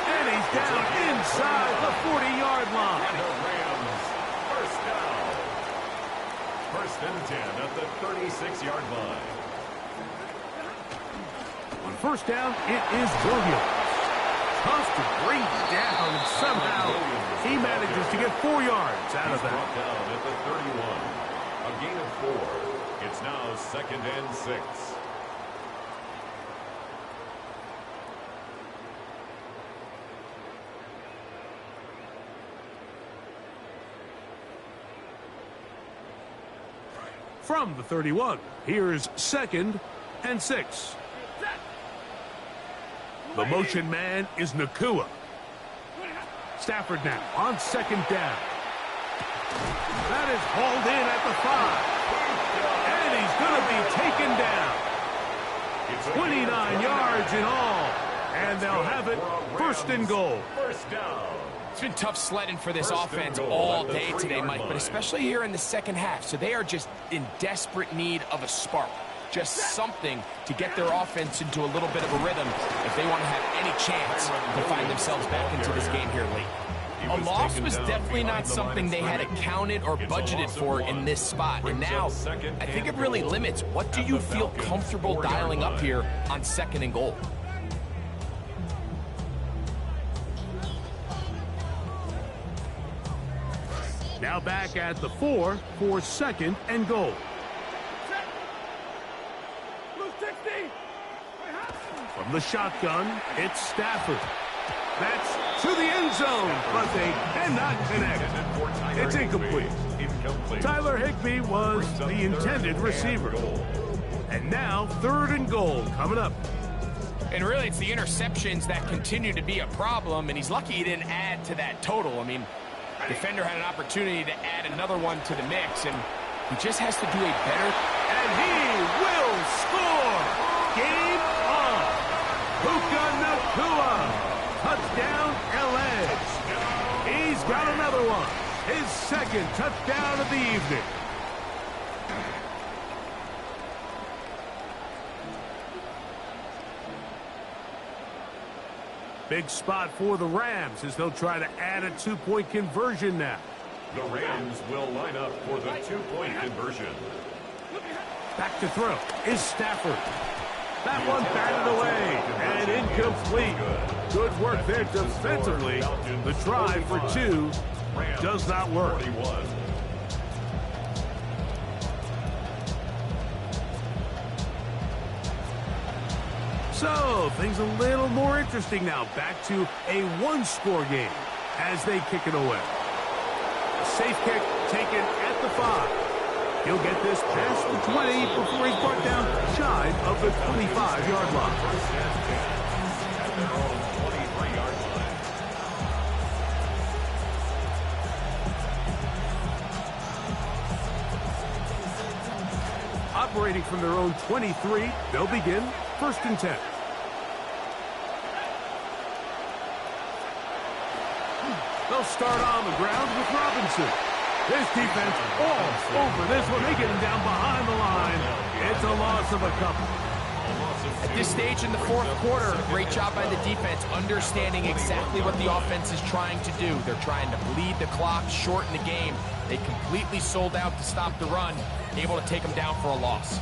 And he's down inside the 40-yard line. And the Rams, first down. 1st and 10 at the 36-yard line. On 1st down, it is Williams. Tough to bring down, and somehow he manages to get 4 yards out of that. Brought down at the 31. A gain of 4. It's now 2nd and 6. From the 31, here's 2nd and 6. The motion man is Nakua. Stafford now on 2nd down. That is hauled in at the 5. And he's going to be taken down. 29 yards in all. And they'll have it 1st and goal. First down. It's been tough sledding for this offense all day today, Mike, but especially here in the second half. So they are just in desperate need of a spark. Just something to get their offense into a little bit of a rhythm if they want to have any chance to find themselves back into this game here late. A loss was definitely not something they had accounted or budgeted for in this spot. And now, I think it really limits what do you feel comfortable dialing up here on 2nd and goal. Now back at the 4 for 2nd and goal. From the shotgun, it's Stafford. That's to the end zone, but they cannot connect. It's incomplete. Tyler Higbee was the intended receiver. And now 3rd and goal coming up. And really, it's the interceptions that continue to be a problem, and he's lucky he didn't add to that total. I mean, defender had an opportunity to add another one to the mix, and he just has to do a better... And he will score! Game on! Puka Nakua! Touchdown, LA! He's got another one. His 2nd touchdown of the evening. Big spot for the Rams as they'll try to add a 2-point conversion now. The Rams will line up for the 2-point conversion. Back to throw is Stafford. That one batted away and incomplete. Good work there defensively. The try for 2 does not work. So, things a little more interesting now. Back to a 1-score game as they kick it away. A safe kick taken at the 5. He'll get this past the 20 before he's brought down shy of the 25-yard line. At their own 23-yard line. Operating from their own 23, they'll begin 1st and 10. They'll start on the ground with Robinson. This defense all over this one. They get him down behind the line. It's a loss of a couple. At this stage in the 4th quarter, great job by the defense, understanding exactly what the offense is trying to do. They're trying to bleed the clock, shorten the game. They completely sold out to stop the run, able to take them down for a loss.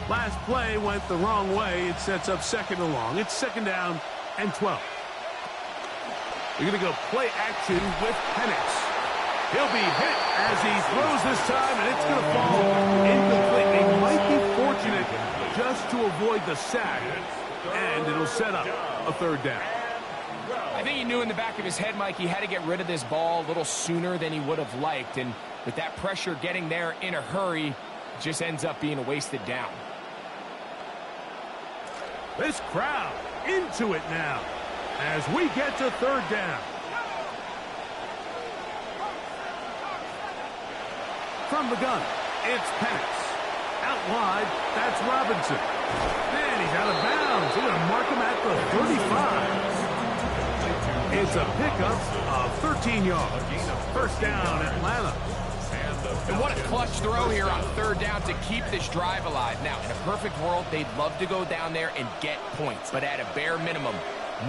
Last play went the wrong way. It sets up 2nd and long. It's 2nd down and 12. They're going to go play action with Penix. He'll be hit as he throws this time, and it's going to fall incomplete. They might be fortunate sack, and it'll set up a third down. I think he knew in the back of his head, Mike, he had to get rid of this ball a little sooner than he would have liked. And with that pressure getting there in a hurry, it just ends up being a wasted down. This crowd into it now as we get to third down. From the gun, it's Penix. Out wide, that's Robinson. And he's out of bounds. They're going to mark him at the 35. It's a pickup of 13 yards. First down, Atlanta. And what a clutch throw here on third down to keep this drive alive. Now, in a perfect world, they'd love to go down there and get points. But at a bare minimum,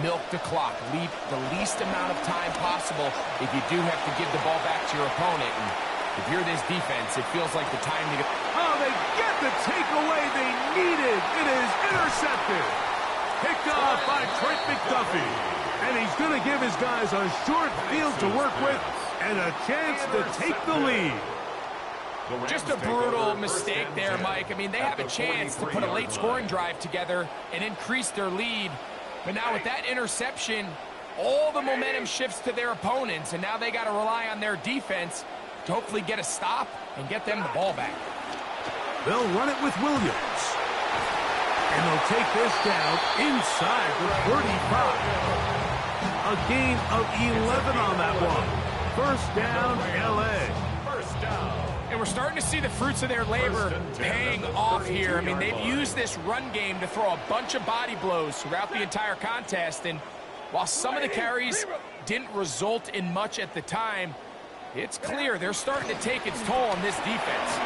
milk the clock. Leave the least amount of time possible if you do have to give the ball back to your opponent. And if you're this defense, it feels like the time to get... Oh, they get the takeaway they needed. It is intercepted. Picked off by Trent McDuffie. And he's going to give his guys a short field to work with and a chance to take the lead. Just a brutal mistake there, Mike. I mean, they have a chance to put a late scoring drive together and increase their lead. But now with that interception, all the momentum shifts to their opponents, and now they got to rely on their defense to hopefully get a stop and get them the ball back. They'll run it with Williams. And they'll take this down inside the 35. A gain of 11 on that one. First down, L.A. First down. And we're starting to see the fruits of their labor paying off here. I mean, they've used this run game to throw a bunch of body blows throughout the entire contest. And while some of the carries didn't result in much at the time, it's clear they're starting to take its toll on this defense.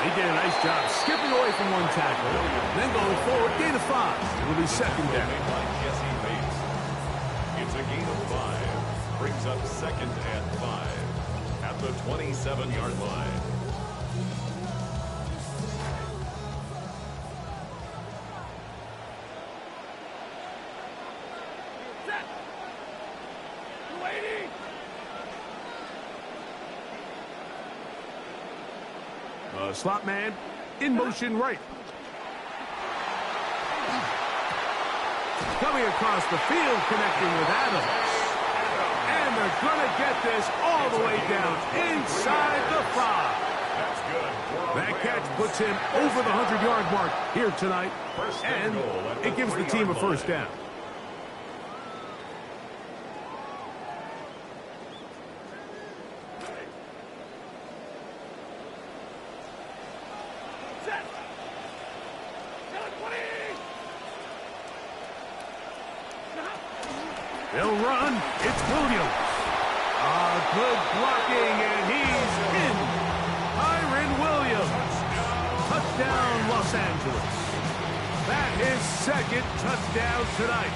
They did a nice job skipping away from one tackle, then going forward, gain of 5. It will be second down. It's a gain of 5. Brings up second and 5 at the 27-yard line. Slot man in motion right. Coming across the field, connecting with Adams. And they're going to get this all the way down inside the 5. That's good. That catch puts him over the 100-yard mark here tonight. And it gives the team a first down. They'll run. It's Williams. Good blocking, and he's in. Kyren Williams. Touchdown, Los Angeles. That is second touchdown tonight.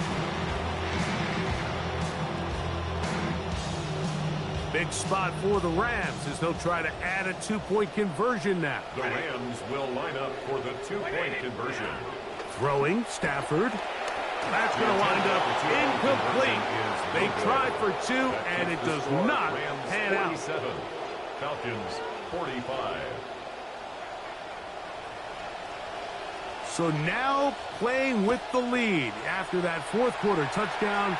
Big spot for the Rams as they'll try to add a 2-point conversion now. The Rams will line up for the 2-point conversion. Throwing, Stafford. That's going to wind up incomplete. They tried for 2, and it does not pan out. Falcons 45. So now playing with the lead after that fourth quarter touchdown,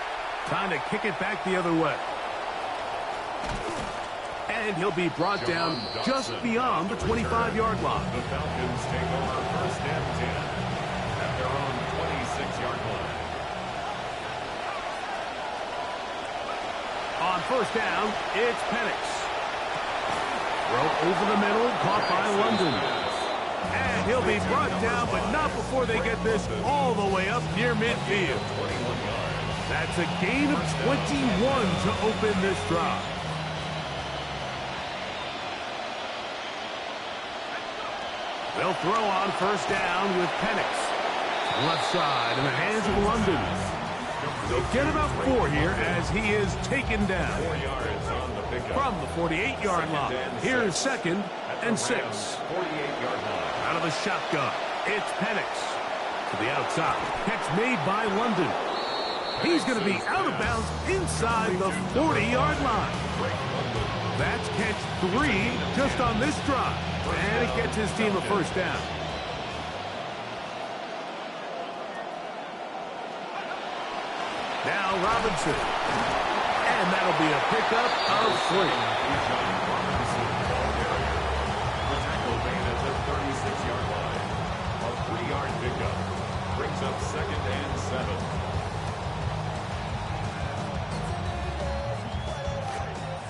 trying to kick it back the other way. And he'll be brought down just beyond the 25-yard line. The Falcons take over first and 10 at their own 26-yard line. On first down, it's Penix. Throw over the middle, caught by London. And he'll be brought down, but not before they get this all the way up near midfield. That's a gain of 21 to open this drive. They'll throw on first down with Penix. Left side in the hands of London. They'll get about 4 here as he is taken down. 4 yards on the pickup. From the 48-yard line. Here's second and 6. 48-yard line. Out of the shotgun, it's Penix. To the outside. Catch made by London. He's going to be out of bounds inside the 40-yard line. That's catch 3 just on this drive. And it gets his team a first down. Now Robinson. And that'll be a pickup of 3. Bijan Robinson, ball carrier. The tackle made at the 36-yard line. A 3-yard pickup brings up 2nd and 7.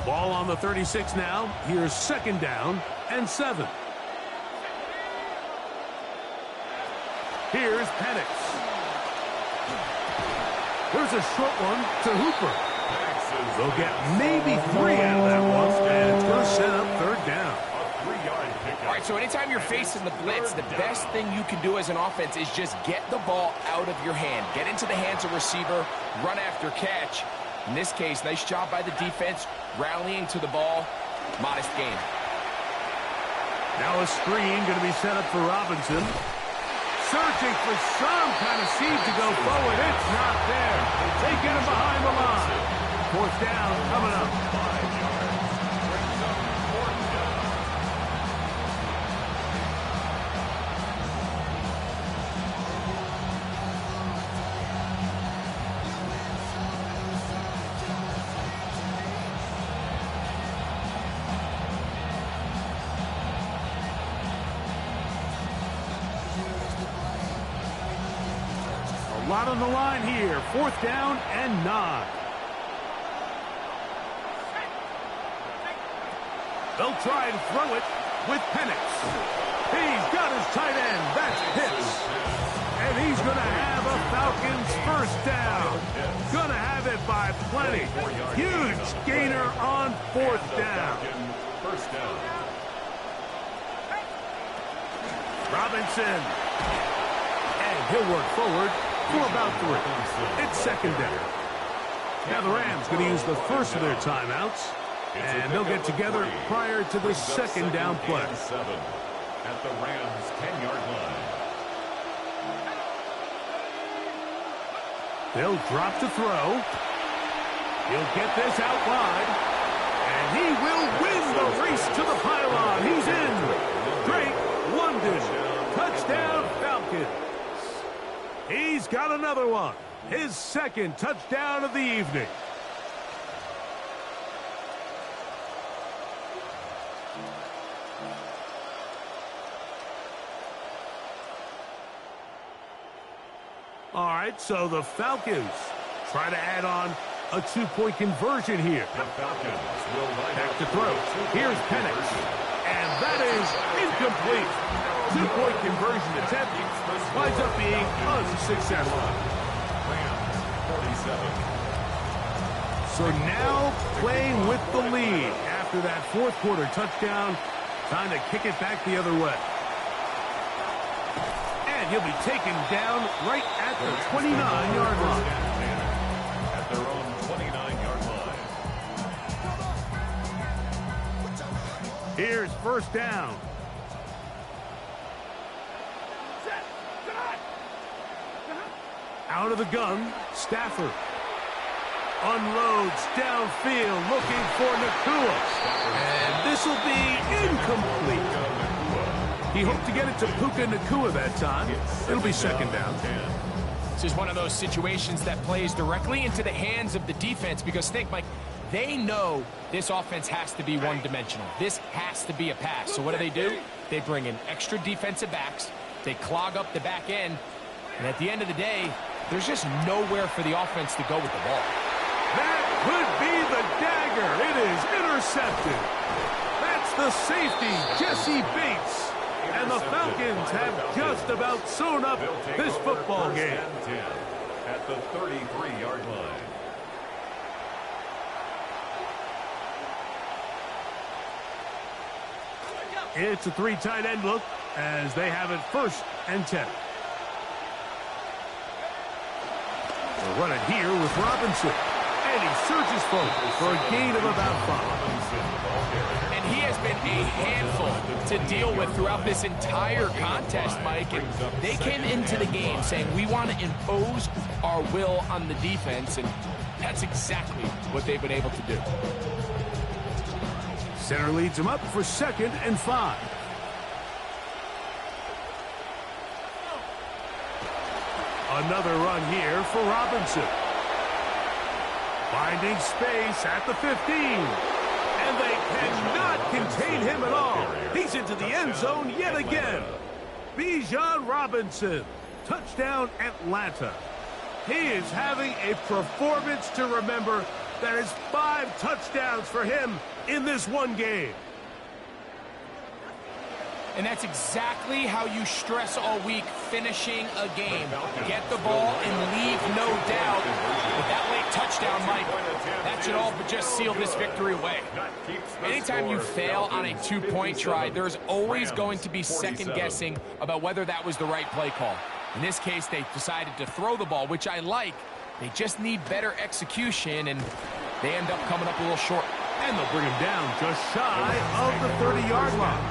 Ball on the 36 now. Here's 2nd down and 7. Here's Penix. There's a short one to Hooper. They'll get maybe 3 out of that one, and it's going to set up 3rd down. All right, so anytime you're facing the blitz, the best thing you can do as an offense is just get the ball out of your hand. Get into the hands of receiver, run after catch. In this case, nice job by the defense, rallying to the ball. Modest gain. Now a screen going to be set up for Robinson. Searching for some kind of seed to go forward. It's not there. They get him behind the line. 4th down coming up. 5 yards. Brings up 4th down. A lot on the line here. 4th down and 9. They'll try and throw it with Penix. He's got his tight end. That's Pitts. And he's going to have a Falcons 1st down. Going to have it by plenty. Huge gainer on 4th down. 1st down. Robinson. And he'll work forward for about 3. It's 2nd down. Now the Rams going to use the first of their timeouts. And they'll get together prior to the 2nd down play. 7 at the Rams' 10-yard line. They'll drop to throw. He'll get this out wide. And he will win the race to the pylon. He's in. Drake London. Touchdown Falcons. He's got another one. His 2nd touchdown of the evening. All right, so the Falcons try to add on a 2-point conversion here. The Falcons will line Back up to throw. Here's Penix. And that is incomplete. 2-point conversion attempt winds up being unsuccessful. Rams 47. So now playing with the lead after that 4th quarter touchdown. Time to kick it back the other way. And he'll be taken down right at the 29-yard line. At their own 29-yard line. Here's 1st down. Out of the gun, Stafford. Unloads downfield, looking for Nakua. And this will be incomplete. He hoped to get it to Puka Nakua that time. It'll be 2nd down. This is one of those situations that plays directly into the hands of the defense because think, Mike, they know this offense has to be one-dimensional. This has to be a pass. So what do? They bring in extra defensive backs. They clog up the back end. And at the end of the day, there's just nowhere for the offense to go with the ball. That could be the dagger. It is intercepted. That's the safety, Jesse Bates. And the Falcons have just about sewn up this football game. At the 33-yard line. It's a 3 tight end look as they have it 1st and 10. They'll run it here with Robinson. And he searches forward for a gain of about 5. And he has been a handful to deal with throughout this entire contest, Mike. And they came into the game saying, we want to impose our will on the defense. And that's exactly what they've been able to do. Center leads him up for 2nd and 5. Another run here for Robinson. Finding space at the 15. And they cannot contain him at all. He's into the end zone yet again. Bijan Robinson. Touchdown, Atlanta. He is having a performance to remember. That is 5 touchdowns for him in this one game. And that's exactly how you stress all week, finishing a game. Get the ball and leave no doubt. With that late touchdown, Mike, that should all but just seal this victory away. Anytime you fail on a 2-point try, there's always going to be second guessing about whether that was the right play call. In this case, they decided to throw the ball, which I like. They just need better execution, and they end up coming up a little short. And they'll bring him down just shy of the 30-yard line.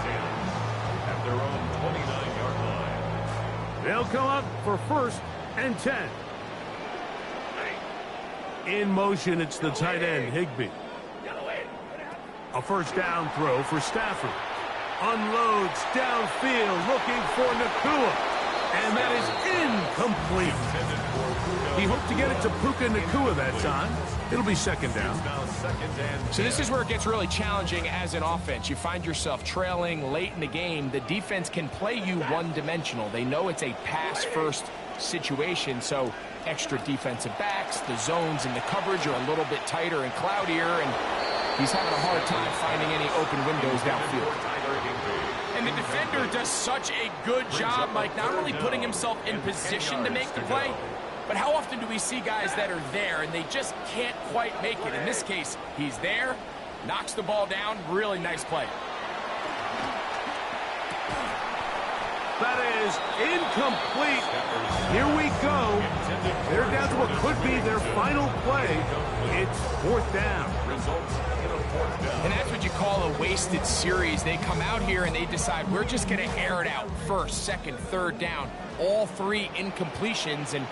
At their own 29-yard line. They'll come up for 1st and 10. In motion, it's the tight end, Higbee. A first down throw for Stafford. Unloads downfield, looking for Nakua. And that is incomplete. He hoped to get it to Puka Nakua that time. It'll be second down. So this is where it gets really challenging as an offense. You find yourself trailing late in the game. The defense can play you one-dimensional. They know it's a pass-first situation, so extra defensive backs, the zones and the coverage are a little bit tighter and cloudier, and he's having a hard time finding any open windows downfield. And the defender does such a good job, Mike, not only putting himself in position to make the play, but how often do we see guys that are there and they just can't quite make it? In this case, he's there, knocks the ball down, really nice play. That is incomplete. Here we go. They're down to what could be their final play. It's 4th down. And that's what you call a wasted series. They come out here and they decide we're just going to air it out. 1st, 2nd, 3rd down. All 3 incompletions, and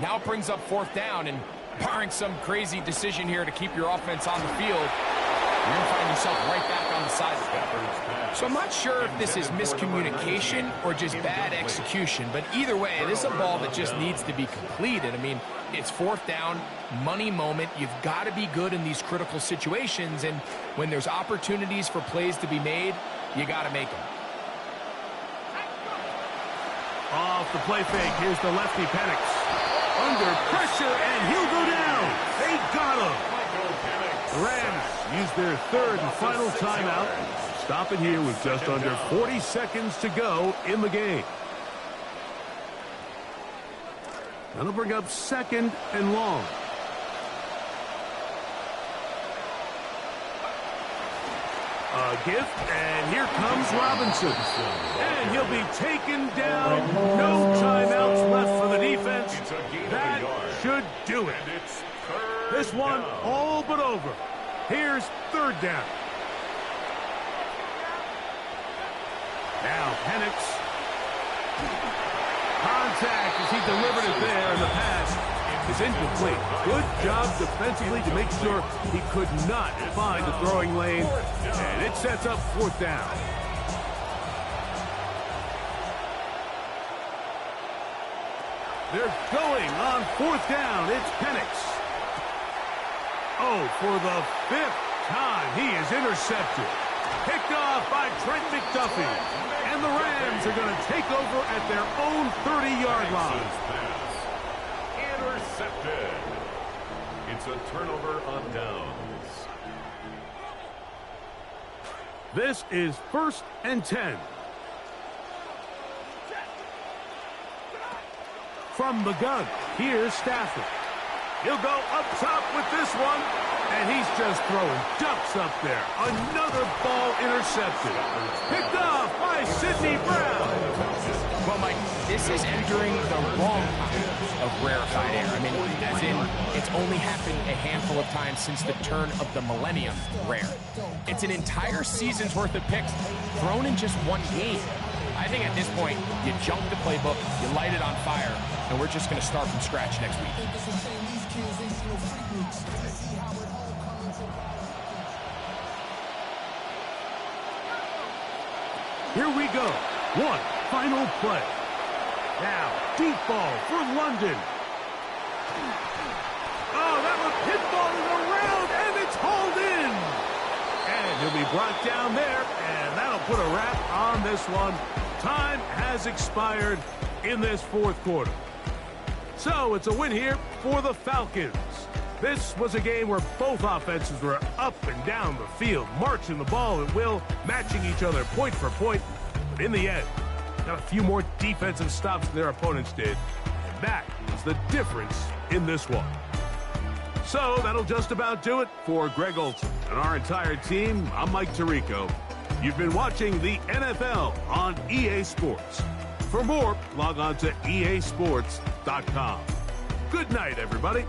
now it brings up 4th down. And barring some crazy decision here to keep your offense on the field, you're going to find yourself right back on the sideline. So I'm not sure if this is miscommunication or just bad execution, but either way, this is a ball that just needs to be completed. I mean, it's 4th down, money moment. You've got to be good in these critical situations, and when there's opportunities for plays to be made, you got to make them. Off the play fake, here's the lefty Penix. Under pressure, and he'll go down. They got him. The Rams use their 3rd and final timeout. Stop it here with just under 40 seconds to go in the game. That'll bring up 2nd and long. A gift, and here comes Robinson. And he'll be taken down. No timeouts left for the defense. That should do it. This one all but over. Here's 3rd down. Now Penix. Contact as he delivered it there, and the pass is incomplete. Good job defensively to make sure he could not find the throwing lane, and it sets up 4th down. They're going on 4th down. It's Penix. Oh, for the 5th time, he is intercepted. Picked off by Trent McDuffie. And the Rams are going to take over at their own 30-yard line. Intercepted. It's a turnover on downs. This is 1st and 10. From the gun, here's Stafford. He'll go up top with this one, and he's just throwing ducks up there. Another ball intercepted. Picked off by Sidney Brown. Well, Mike, this is entering the wrong kind of rarefied air. I mean, as in, it's only happened a handful of times since the turn of the millennium rare. It's an entire season's worth of picks thrown in just one game. I think at this point, you jump the playbook, you light it on fire, and we're just going to start from scratch next week. Here we go. One final play. Now, deep ball for London. Oh, that looked Hit ball is around, and it's hauled in. And he'll be brought down there, and that'll put a wrap on this one. Time has expired in this fourth quarter. So it's a win here for the Falcons. This was a game where both offenses were up and down the field, marching the ball at will, matching each other point for point. But in the end, got a few more defensive stops than their opponents did. And that is the difference in this one. So that'll just about do it for Greg Olson and our entire team. I'm Mike Tirico. You've been watching the NFL on EA Sports. For more, log on to easports.com. Good night, everybody.